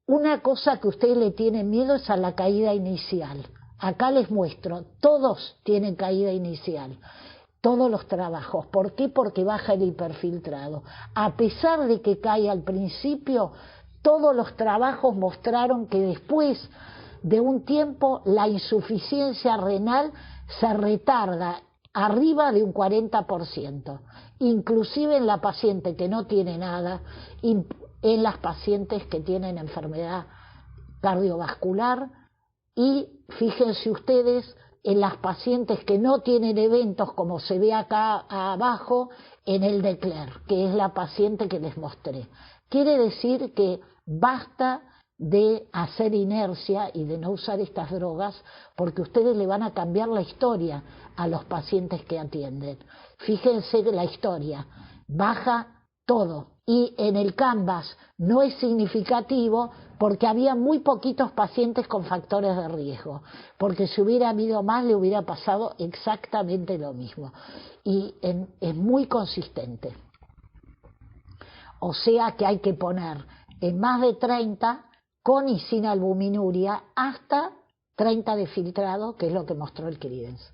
Una cosa que ustedes le tienen miedo es a la caída inicial. Acá les muestro, todos tienen caída inicial, todos los trabajos. ¿Por qué? Porque baja el hiperfiltrado. A pesar de que cae al principio, todos los trabajos mostraron que después de un tiempo la insuficiencia renal se retarda arriba de un 40%, inclusive en la paciente que no tiene nada, en las pacientes que tienen enfermedad cardiovascular, y fíjense ustedes en las pacientes que no tienen eventos, como se ve acá abajo en el de Claire, que es la paciente que les mostré. Quiere decir que basta de hacer inercia y de no usar estas drogas, porque ustedes le van a cambiar la historia a los pacientes que atienden. Fíjense la historia, baja todo, y en el Canvas no es significativo porque había muy poquitos pacientes con factores de riesgo, porque si hubiera habido más le hubiera pasado exactamente lo mismo, y es muy consistente. O sea que hay que poner en más de 30 con y sin albuminuria hasta 30 de filtrado, que es lo que mostró el Credence.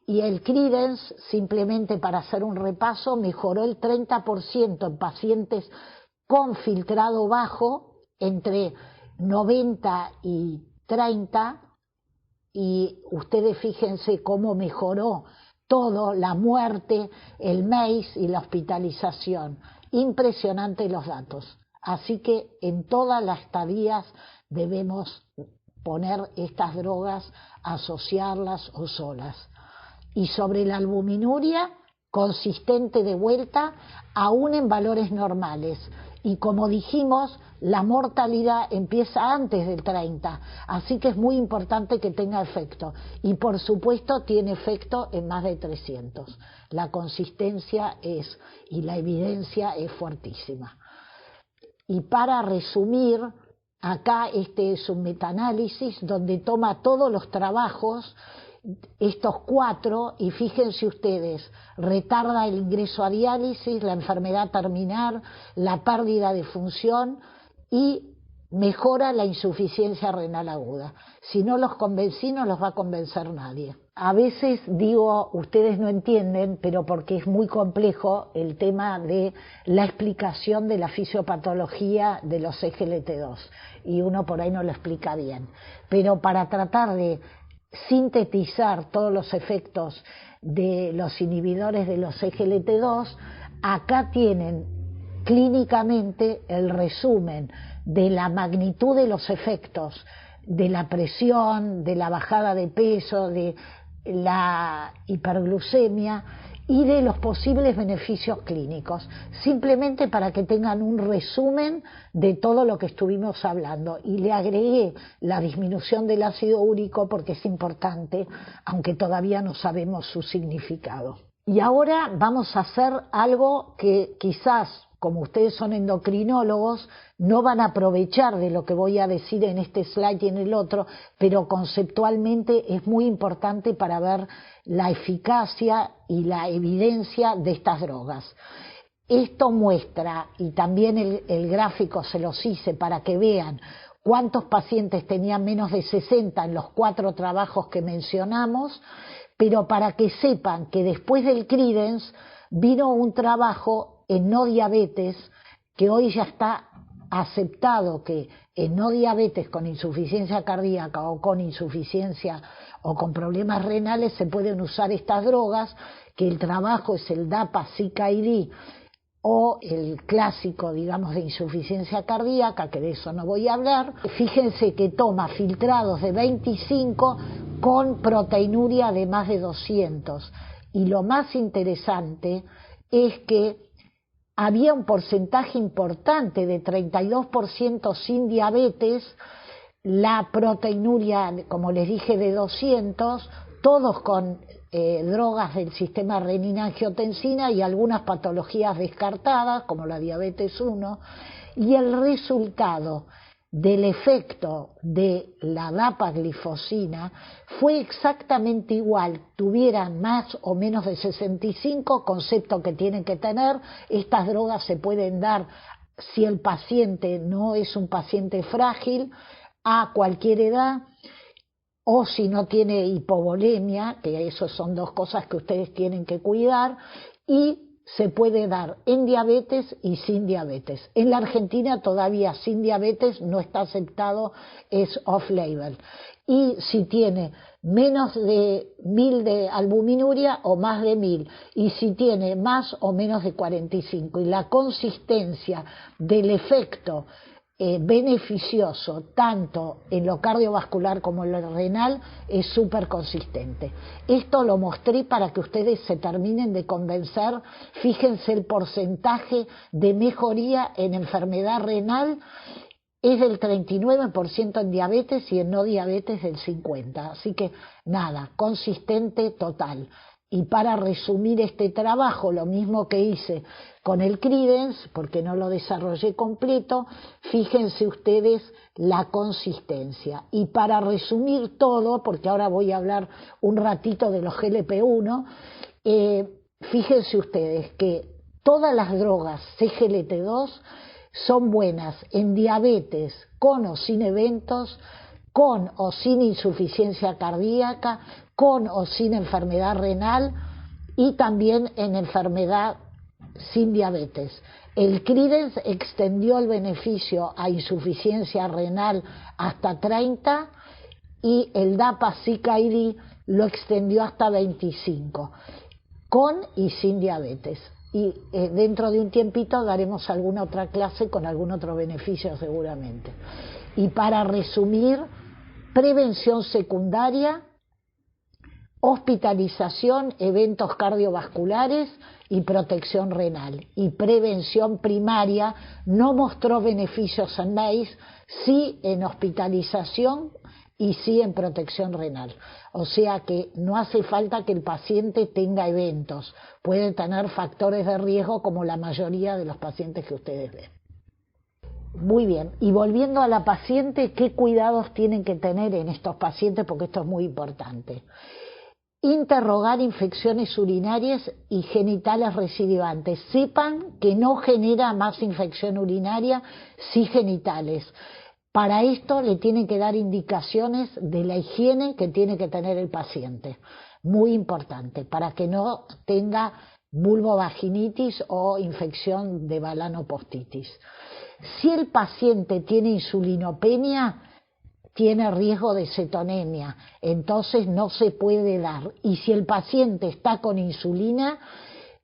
Y el Credence, simplemente para hacer un repaso, mejoró el 30% en pacientes con filtrado bajo entre 90 y 30, y ustedes fíjense cómo mejoró todo, la muerte, el MACE y la hospitalización. Impresionante los datos. Así que en todas las estadías debemos poner estas drogas, asociarlas o solas. Y sobre la albuminuria, consistente de vuelta, aún en valores normales. Y como dijimos, la mortalidad empieza antes del 30, así que es muy importante que tenga efecto. Y por supuesto tiene efecto en más de 300. La consistencia y la evidencia es fuertísima. Y para resumir, acá este es un metaanálisis donde toma todos los trabajos, estos 4, y fíjense ustedes, retarda el ingreso a diálisis, la enfermedad terminal, la pérdida de función y mejora la insuficiencia renal aguda. Si no los convencí, no los va a convencer nadie. A veces digo, ustedes no entienden, pero porque es muy complejo el tema de la explicación de la fisiopatología de los SGLT2 y uno por ahí no lo explica bien. Pero para tratar de sintetizar todos los efectos de los inhibidores de los SGLT2, acá tienen clínicamente el resumen de la magnitud de los efectos, de la presión, de la bajada de peso, de la hiperglucemia y de los posibles beneficios clínicos, simplemente para que tengan un resumen de todo lo que estuvimos hablando. Y le agregué la disminución del ácido úrico porque es importante, aunque todavía no sabemos su significado. Y ahora vamos a hacer algo que quizás, como ustedes son endocrinólogos, no van a aprovechar de lo que voy a decir en este slide y en el otro, pero conceptualmente es muy importante para ver la eficacia y la evidencia de estas drogas. Esto muestra, y también el gráfico se los hice para que vean cuántos pacientes tenían menos de 60 en los 4 trabajos que mencionamos, pero para que sepan que después del Credence vino un trabajo en no diabetes, que hoy ya está aceptado que en no diabetes con insuficiencia cardíaca o con insuficiencia o con problemas renales se pueden usar estas drogas, que el trabajo es el DAPA-CKD o el clásico, digamos, de insuficiencia cardíaca, que de eso no voy a hablar. Fíjense que toma filtrados de 25 con proteinuria de más de 200. Y lo más interesante es que había un porcentaje importante de 32% sin diabetes, la proteinuria, como les dije, de 200, todos con drogas del sistema renina-angiotensina y algunas patologías descartadas, como la diabetes 1, y el resultado del efecto de la dapaglifosina fue exactamente igual, tuvieran más o menos de 65, concepto que tienen que tener. Estas drogas se pueden dar si el paciente no es un paciente frágil, a cualquier edad, o si no tiene hipovolemia, que eso son 2 cosas que ustedes tienen que cuidar, y se puede dar en diabetes y sin diabetes. En la Argentina todavía sin diabetes no está aceptado, es off-label. Y si tiene menos de 1000 de albuminuria o más de 1000, y si tiene más o menos de 45. Y la consistencia del efecto beneficioso tanto en lo cardiovascular como en lo renal es súper consistente. Esto lo mostré para que ustedes se terminen de convencer. Fíjense el porcentaje de mejoría en enfermedad renal es del 39% en diabetes y en no diabetes del 50%. Así que nada, consistente total. Y para resumir este trabajo, lo mismo que hice con el Credence, porque no lo desarrollé completo, fíjense ustedes la consistencia. Y para resumir todo, porque ahora voy a hablar un ratito de los GLP-1, fíjense ustedes que todas las drogas CGLT2 son buenas en diabetes con o sin eventos, con o sin insuficiencia cardíaca, con o sin enfermedad renal y también en enfermedad sin diabetes. El Credence extendió el beneficio a insuficiencia renal hasta 30 y el DAPA-CKD lo extendió hasta 25, con y sin diabetes. Y dentro de un tiempito daremos alguna otra clase con algún otro beneficio seguramente. Y para resumir, prevención secundaria, hospitalización, eventos cardiovasculares y protección renal. Y prevención primaria no mostró beneficios en MACE, sí en hospitalización y sí en protección renal. O sea que no hace falta que el paciente tenga eventos, puede tener factores de riesgo como la mayoría de los pacientes que ustedes ven. Muy bien, y volviendo a la paciente, ¿qué cuidados tienen que tener en estos pacientes? Porque esto es muy importante. Interrogar infecciones urinarias y genitales recidivantes. Sepan que no genera más infección urinaria, sí genitales. Para esto le tienen que dar indicaciones de la higiene que tiene que tener el paciente. Muy importante, para que no tenga vulvovaginitis o infección de balanopostitis. Si el paciente tiene insulinopenia, tiene riesgo de cetonemia, entonces no se puede dar. Y si el paciente está con insulina,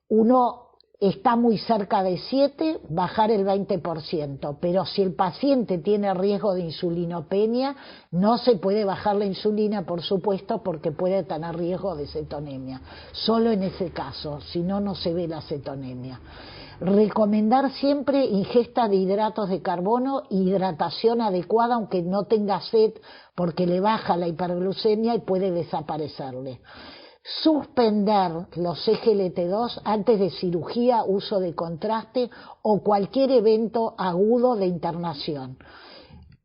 uno está muy cerca de 7, bajar el 20%, pero si el paciente tiene riesgo de insulinopenia, no se puede bajar la insulina, por supuesto, porque puede tener riesgo de cetonemia. Solo en ese caso, si no, no se ve la cetonemia. Recomendar siempre ingesta de hidratos de carbono e hidratación adecuada, aunque no tenga sed, porque le baja la hiperglucemia y puede desaparecerle. Suspender los SGLT2 antes de cirugía, uso de contraste o cualquier evento agudo de internación.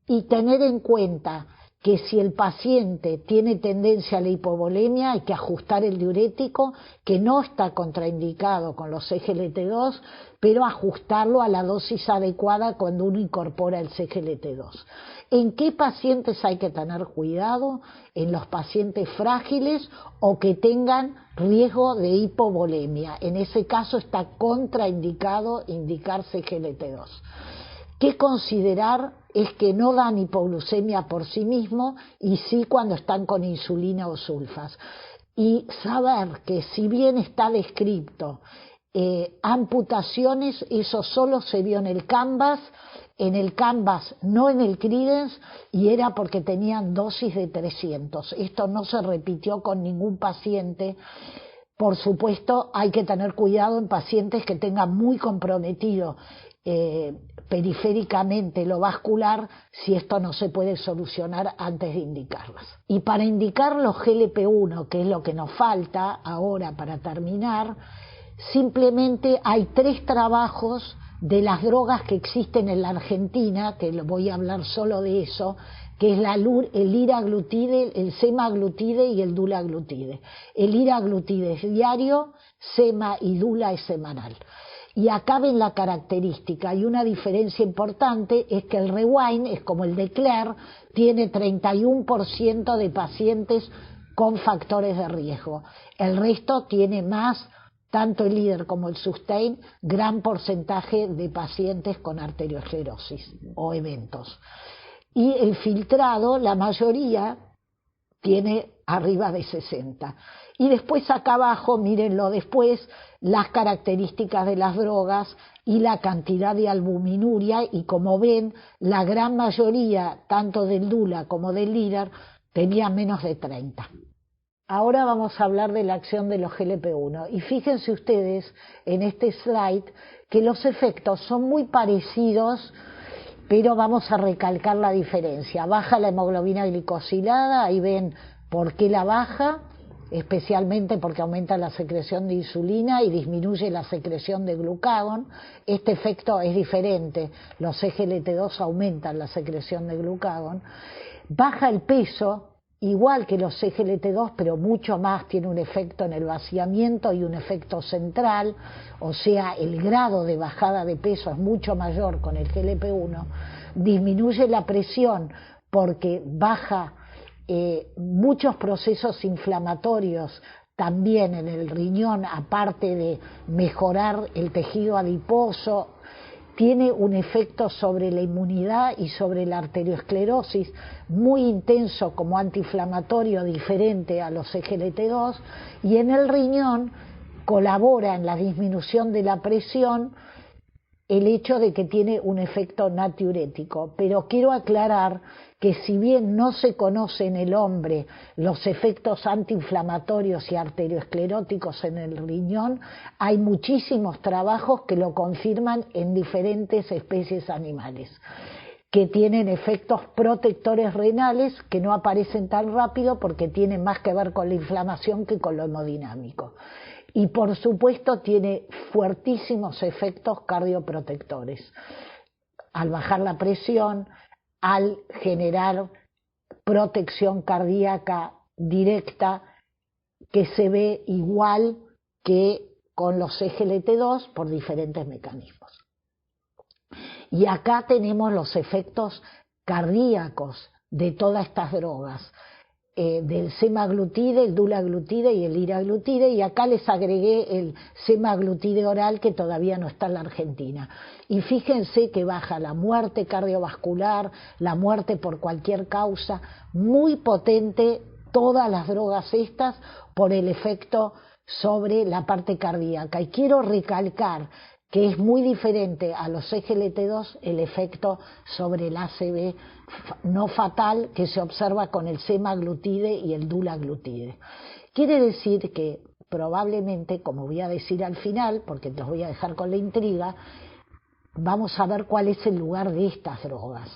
Y tener en cuenta que si el paciente tiene tendencia a la hipovolemia hay que ajustar el diurético, que no está contraindicado con los SGLT2, pero ajustarlo a la dosis adecuada cuando uno incorpora el SGLT2. ¿En qué pacientes hay que tener cuidado? En los pacientes frágiles o que tengan riesgo de hipovolemia. En ese caso está contraindicado indicar SGLT2. ¿Qué considerar? Es que no dan hipoglucemia por sí mismo y sí cuando están con insulina o sulfas. Y saber que si bien está descrito amputaciones, eso solo se vio en el Canvas, no en el Credence, y era porque tenían dosis de 300. Esto no se repitió con ningún paciente. Por supuesto, hay que tener cuidado en pacientes que tengan muy comprometido periféricamente lo vascular, si esto no se puede solucionar antes de indicarlas. Y para indicar los GLP-1, que es lo que nos falta ahora para terminar, simplemente hay 3 trabajos de las drogas que existen en la Argentina, que voy a hablar solo de eso, que es el liraglutide, el semaglutide y el dulaglutide. El liraglutide es diario, sema y dula es semanal. Y acá ven la característica, y una diferencia importante es que el Rewind, es como el de Claire, tiene 31% de pacientes con factores de riesgo. El resto tiene más, tanto el líder como el Sustain, gran porcentaje de pacientes con arteriosclerosis o eventos. Y el filtrado, la mayoría, tiene arriba de 60. Y después acá abajo, mírenlo después, las características de las drogas y la cantidad de albuminuria, y como ven, la gran mayoría, tanto del Dula como del líder, tenía menos de 30. Ahora vamos a hablar de la acción de los GLP-1. Y fíjense ustedes en este slide que los efectos son muy parecidos, pero vamos a recalcar la diferencia. Baja la hemoglobina glicosilada, ahí ven por qué la baja, especialmente porque aumenta la secreción de insulina y disminuye la secreción de glucagón. Este efecto es diferente, los SGLT2 aumentan la secreción de glucagón. Baja el peso, igual que los SGLT2, pero mucho más, tiene un efecto en el vaciamiento y un efecto central, o sea, el grado de bajada de peso es mucho mayor con el GLP-1. Disminuye la presión porque baja muchos procesos inflamatorios también en el riñón, aparte de mejorar el tejido adiposo. tiene un efecto sobre la inmunidad y sobre la arteriosclerosis muy intenso como antiinflamatorio, diferente a los SGLT2, y en el riñón colabora en la disminución de la presión el hecho de que tiene un efecto natriurético. Pero quiero aclarar que si bien no se conoce en el hombre los efectos antiinflamatorios y arterioscleróticos en el riñón, hay muchísimos trabajos que lo confirman en diferentes especies animales, que tienen efectos protectores renales que no aparecen tan rápido porque tienen más que ver con la inflamación que con lo hemodinámico. Y por supuesto tiene fuertísimos efectos cardioprotectores, al bajar la presión, al generar protección cardíaca directa, que se ve igual que con los SGLT2 por diferentes mecanismos. Y acá tenemos los efectos cardíacos de todas estas drogas, del semaglutide, el dulaglutide y el liraglutide, y acá les agregué el semaglutide oral que todavía no está en la Argentina. Y fíjense que baja la muerte cardiovascular, la muerte por cualquier causa, muy potente todas las drogas estas por el efecto sobre la parte cardíaca. Y quiero recalcar que es muy diferente a los SGLT2 el efecto sobre el ACV no fatal que se observa con el semaglutide y el dulaglutide. Quiere decir que probablemente, como voy a decir al final, porque los voy a dejar con la intriga, vamos a ver cuál es el lugar de estas drogas.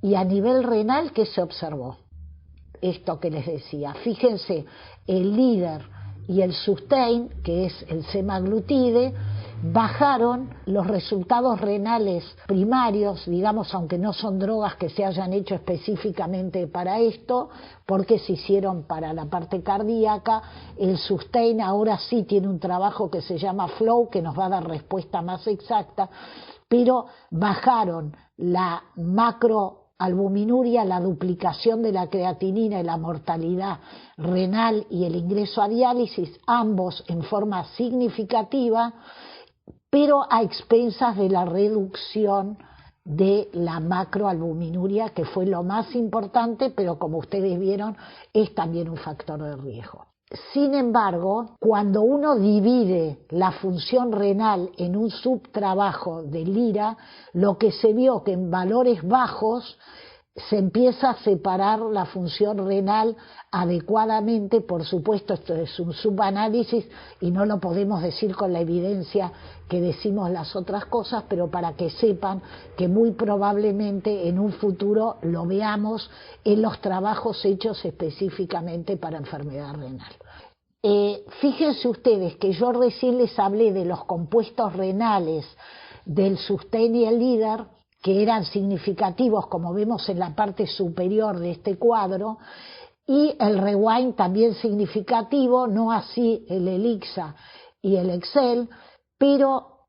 Y a nivel renal, ¿qué se observó? Esto que les decía, fíjense, el líder y el sustain, que es el semaglutide, bajaron los resultados renales primarios, digamos, aunque no son drogas que se hayan hecho específicamente para esto, porque se hicieron para la parte cardíaca. El sustain ahora sí tiene un trabajo que se llama flow, que nos va a dar respuesta más exacta, pero bajaron la macroalbuminuria, la duplicación de la creatinina y la mortalidad renal y el ingreso a diálisis, ambos en forma significativa, pero a expensas de la reducción de la macroalbuminuria, que fue lo más importante, pero como ustedes vieron, es también un factor de riesgo. Sin embargo, cuando uno divide la función renal en un subtrabajo del LIRA, lo que se vio que en valores bajos se empieza a separar la función renal adecuadamente. Por supuesto, esto es un subanálisis y no lo podemos decir con la evidencia que decimos las otras cosas, pero para que sepan que muy probablemente en un futuro lo veamos en los trabajos hechos específicamente para enfermedad renal. Fíjense ustedes que yo recién les hablé de los compuestos renales del sustain y el líder, que eran significativos, como vemos en la parte superior de este cuadro, y el rewind también significativo, no así el ELIXA y el Excel, pero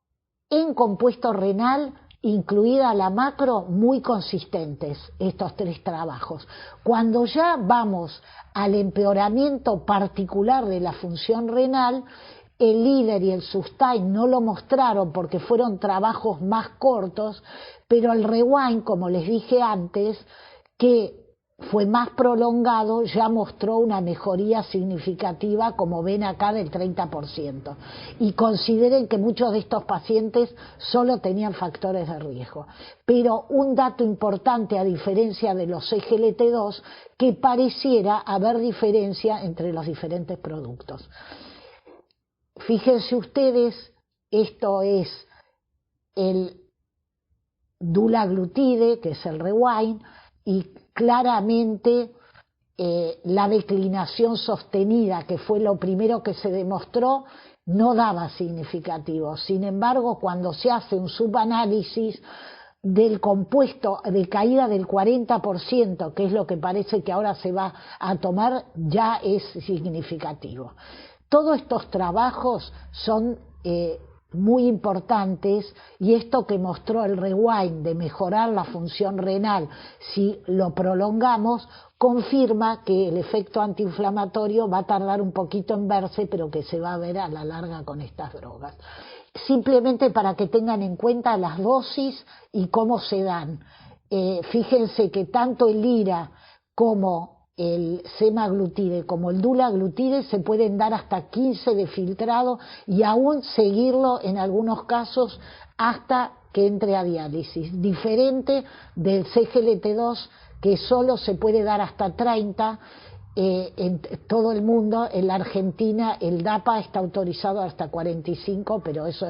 en compuesto renal, incluida la macro, muy consistentes estos tres trabajos. Cuando ya vamos al empeoramiento particular de la función renal, el líder y el sustain no lo mostraron porque fueron trabajos más cortos, pero el rewind, como les dije antes, que fue más prolongado, ya mostró una mejoría significativa, como ven acá, del 30%. Y consideren que muchos de estos pacientes solo tenían factores de riesgo. Pero un dato importante, a diferencia de los SGLT2, que pareciera haber diferencia entre los diferentes productos. Fíjense ustedes, esto es el dulaglutide, que es el rewind, y claramente la declinación sostenida, que fue lo primero que se demostró, no daba significativo. Sin embargo, cuando se hace un subanálisis del compuesto de caída del 40%, que es lo que parece que ahora se va a tomar, ya es significativo. Todos estos trabajos son muy importantes, y esto que mostró el rewind de mejorar la función renal si lo prolongamos, confirma que el efecto antiinflamatorio va a tardar un poquito en verse, pero que se va a ver a la larga con estas drogas. simplemente para que tengan en cuenta las dosis y cómo se dan. Fíjense que tanto el lira como el semaglutide como el dulaglutide se pueden dar hasta 15 de filtrado y aún seguirlo en algunos casos hasta que entre a diálisis, diferente del CGLT2 que solo se puede dar hasta 30 en todo el mundo. En la Argentina el DAPA está autorizado hasta 45, pero eso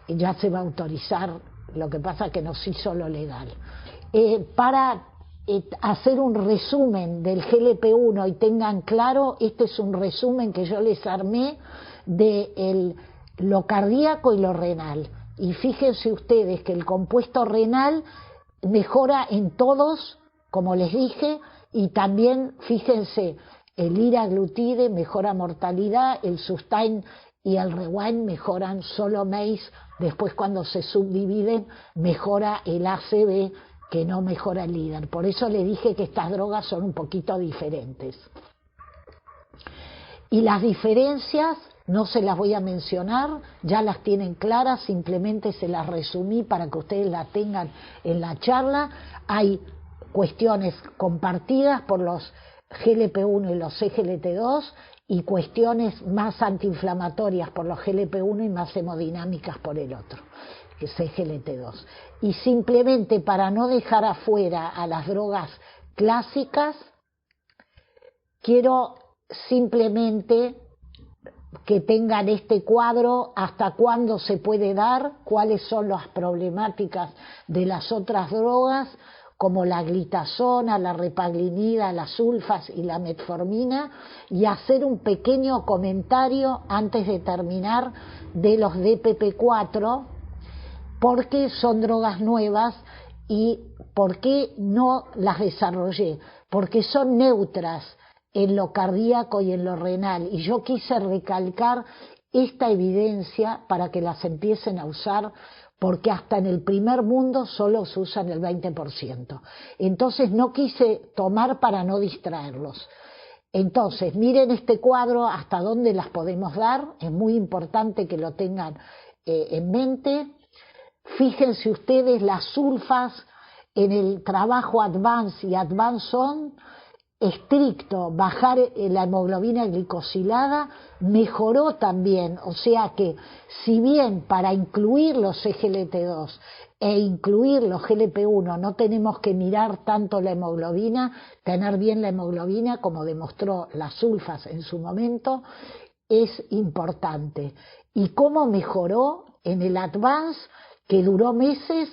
ya se va a autorizar, lo que pasa que no se hizo lo legal. Para hacer un resumen del GLP-1 y tengan claro, este es un resumen que yo les armé de lo cardíaco y lo renal. Y fíjense ustedes que el compuesto renal mejora en todos, como les dije, y también fíjense, el liraglutide mejora mortalidad, el Sustain y el Rewind mejoran solo MACE, después cuando se subdividen mejora el ACV, que no mejora el líder. Por eso le dije que estas drogas son un poquito diferentes. Y las diferencias no se las voy a mencionar, ya las tienen claras, simplemente se las resumí para que ustedes las tengan en la charla. Hay cuestiones compartidas por los GLP-1 y los CGLT2 y cuestiones más antiinflamatorias por los GLP-1 y más hemodinámicas por el otro, que es CGLT2. Y simplemente para no dejar afuera a las drogas clásicas, quiero simplemente que tengan este cuadro, hasta cuándo se puede dar, cuáles son las problemáticas de las otras drogas, como la glitazona, la repaglinida, las sulfas y la metformina, y hacer un pequeño comentario antes de terminar de los DPP4, porque son drogas nuevas y por qué no las desarrollé, porque son neutras en lo cardíaco y en lo renal, y yo quise recalcar esta evidencia para que las empiecen a usar, porque hasta en el primer mundo solo se usan el 20%. Entonces no quise tomar para no distraerlos. Entonces miren este cuadro, hasta dónde las podemos dar, es muy importante que lo tengan en mente. Fíjense ustedes las sulfas en el trabajo Advance y Advance On, estricto, bajar la hemoglobina glicosilada, mejoró también, o sea que si bien para incluir los CGLT2 e incluir los GLP-1 no tenemos que mirar tanto la hemoglobina, tener bien la hemoglobina como demostró las sulfas en su momento, es importante. ¿Y cómo mejoró en el Advance, que duró meses?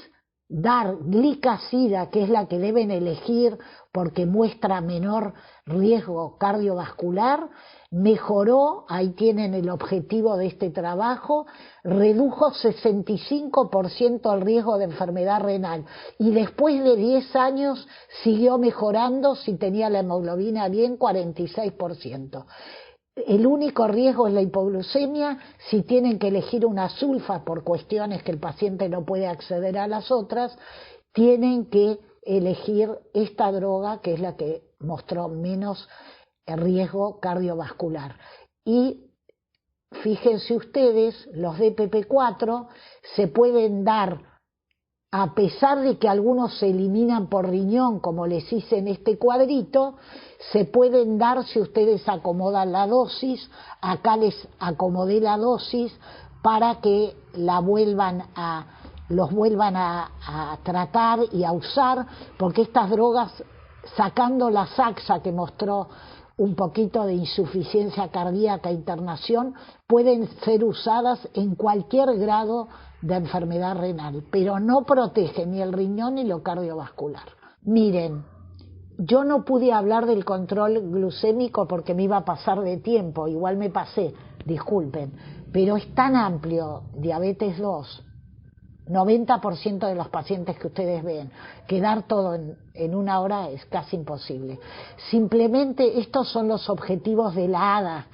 Dar glicazida, que es la que deben elegir porque muestra menor riesgo cardiovascular, mejoró, ahí tienen el objetivo de este trabajo, redujo 65% el riesgo de enfermedad renal y después de 10 años siguió mejorando, si tenía la hemoglobina bien, 46%. El único riesgo es la hipoglucemia, si tienen que elegir una sulfa por cuestiones que el paciente no puede acceder a las otras, tienen que elegir esta droga, que es la que mostró menos riesgo cardiovascular. Y fíjense ustedes, los DPP4 se pueden dar, a pesar de que algunos se eliminan por riñón, como les hice en este cuadrito, se pueden dar si ustedes acomodan la dosis. Acá les acomodé la dosis para que los vuelvan a tratar y a usar, porque estas drogas, sacando la Saxa que mostró un poquito de insuficiencia cardíaca e internación, pueden ser usadas en cualquier grado de enfermedad renal, pero no protegen ni el riñón ni lo cardiovascular. Miren, yo no pude hablar del control glucémico porque me iba a pasar de tiempo, igual me pasé, disculpen, pero es tan amplio, diabetes 2, 90% de los pacientes que ustedes ven, que dar todo en una hora es casi imposible. Simplemente estos son los objetivos de la ADA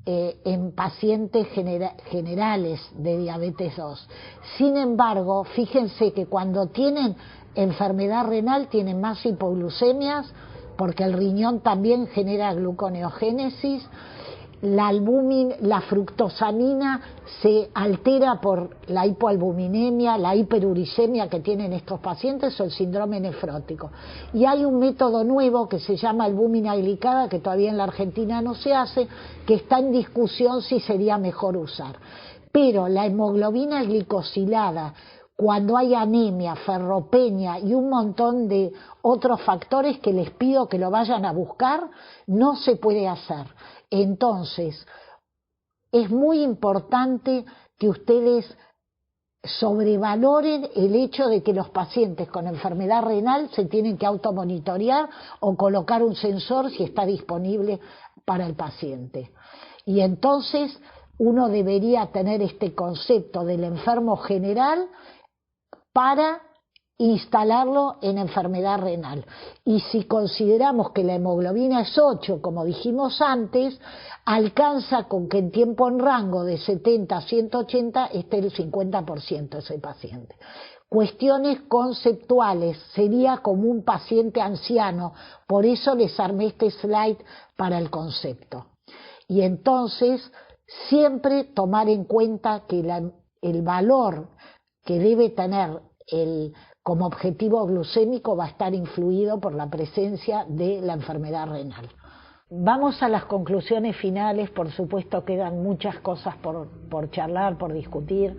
en pacientes generales de diabetes 2. Sin embargo, fíjense que cuando tienen enfermedad renal tienen más hipoglucemias, porque el riñón también genera gluconeogénesis, la fructosamina se altera por la hipoalbuminemia, la hiperuricemia que tienen estos pacientes o el síndrome nefrótico. Y hay un método nuevo que se llama albúmina glicada, que todavía en la Argentina no se hace, que está en discusión si sería mejor usar. Pero la hemoglobina glicosilada, cuando hay anemia, ferropenia y un montón de otros factores que les pido que lo vayan a buscar, no se puede hacer. Entonces, es muy importante que ustedes sobrevaloren el hecho de que los pacientes con enfermedad renal se tienen que automonitorear o colocar un sensor si está disponible para el paciente. Y entonces uno debería tener este concepto del enfermo general para instalarlo en enfermedad renal. Y si consideramos que la hemoglobina es 8, como dijimos antes, alcanza con que en tiempo en rango de 70 a 180 esté el 50% de ese paciente. Cuestiones conceptuales, sería como un paciente anciano, por eso les armé este slide para el concepto. Y entonces, siempre tomar en cuenta que el valor que debe tener como objetivo glucémico va a estar influido por la presencia de la enfermedad renal. Vamos a las conclusiones finales, por supuesto quedan muchas cosas por charlar, por discutir,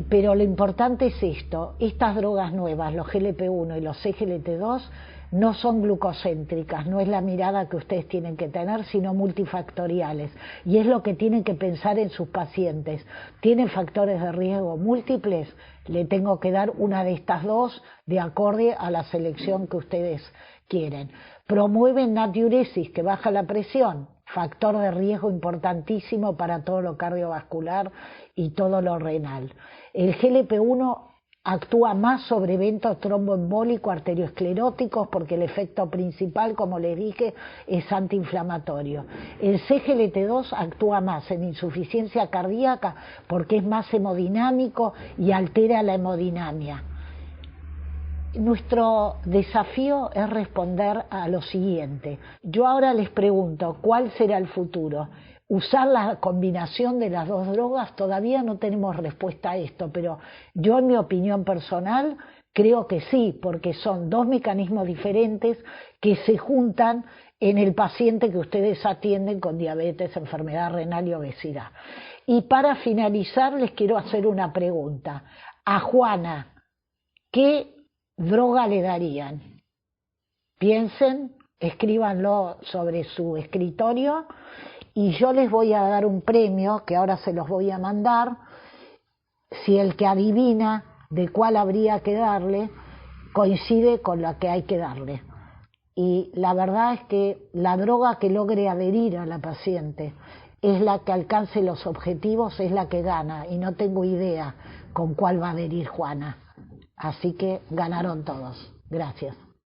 pero lo importante es esto: estas drogas nuevas, los GLP-1 y los SGLT2, no son glucocéntricas, no es la mirada que ustedes tienen que tener, sino multifactoriales, y es lo que tienen que pensar en sus pacientes. ¿Tienen factores de riesgo múltiples? Le tengo que dar una de estas dos de acorde a la selección que ustedes quieren. Promueven natriuresis, que baja la presión, factor de riesgo importantísimo para todo lo cardiovascular y todo lo renal. El GLP-1 actúa más sobre eventos tromboembólicos arterioscleróticos porque el efecto principal, como les dije, es antiinflamatorio. El SGLT2 actúa más en insuficiencia cardíaca porque es más hemodinámico y altera la hemodinamia. Nuestro desafío es responder a lo siguiente. Yo ahora les pregunto, ¿cuál será el futuro? Usar la combinación de las dos drogas, todavía no tenemos respuesta a esto, pero yo, en mi opinión personal, creo que sí, porque son dos mecanismos diferentes que se juntan en el paciente que ustedes atienden con diabetes, enfermedad renal y obesidad. Y para finalizar les quiero hacer una pregunta. A Juana, ¿qué droga le darían? Piensen, escríbanlo sobre su escritorio y yo les voy a dar un premio que ahora se los voy a mandar si el que adivina de cuál habría que darle coincide con la que hay que darle. Y la verdad es que la droga que logre adherir a la paciente es la que alcance los objetivos, es la que gana, y no tengo idea con cuál va a adherir Juana. Así que ganaron todos. Gracias.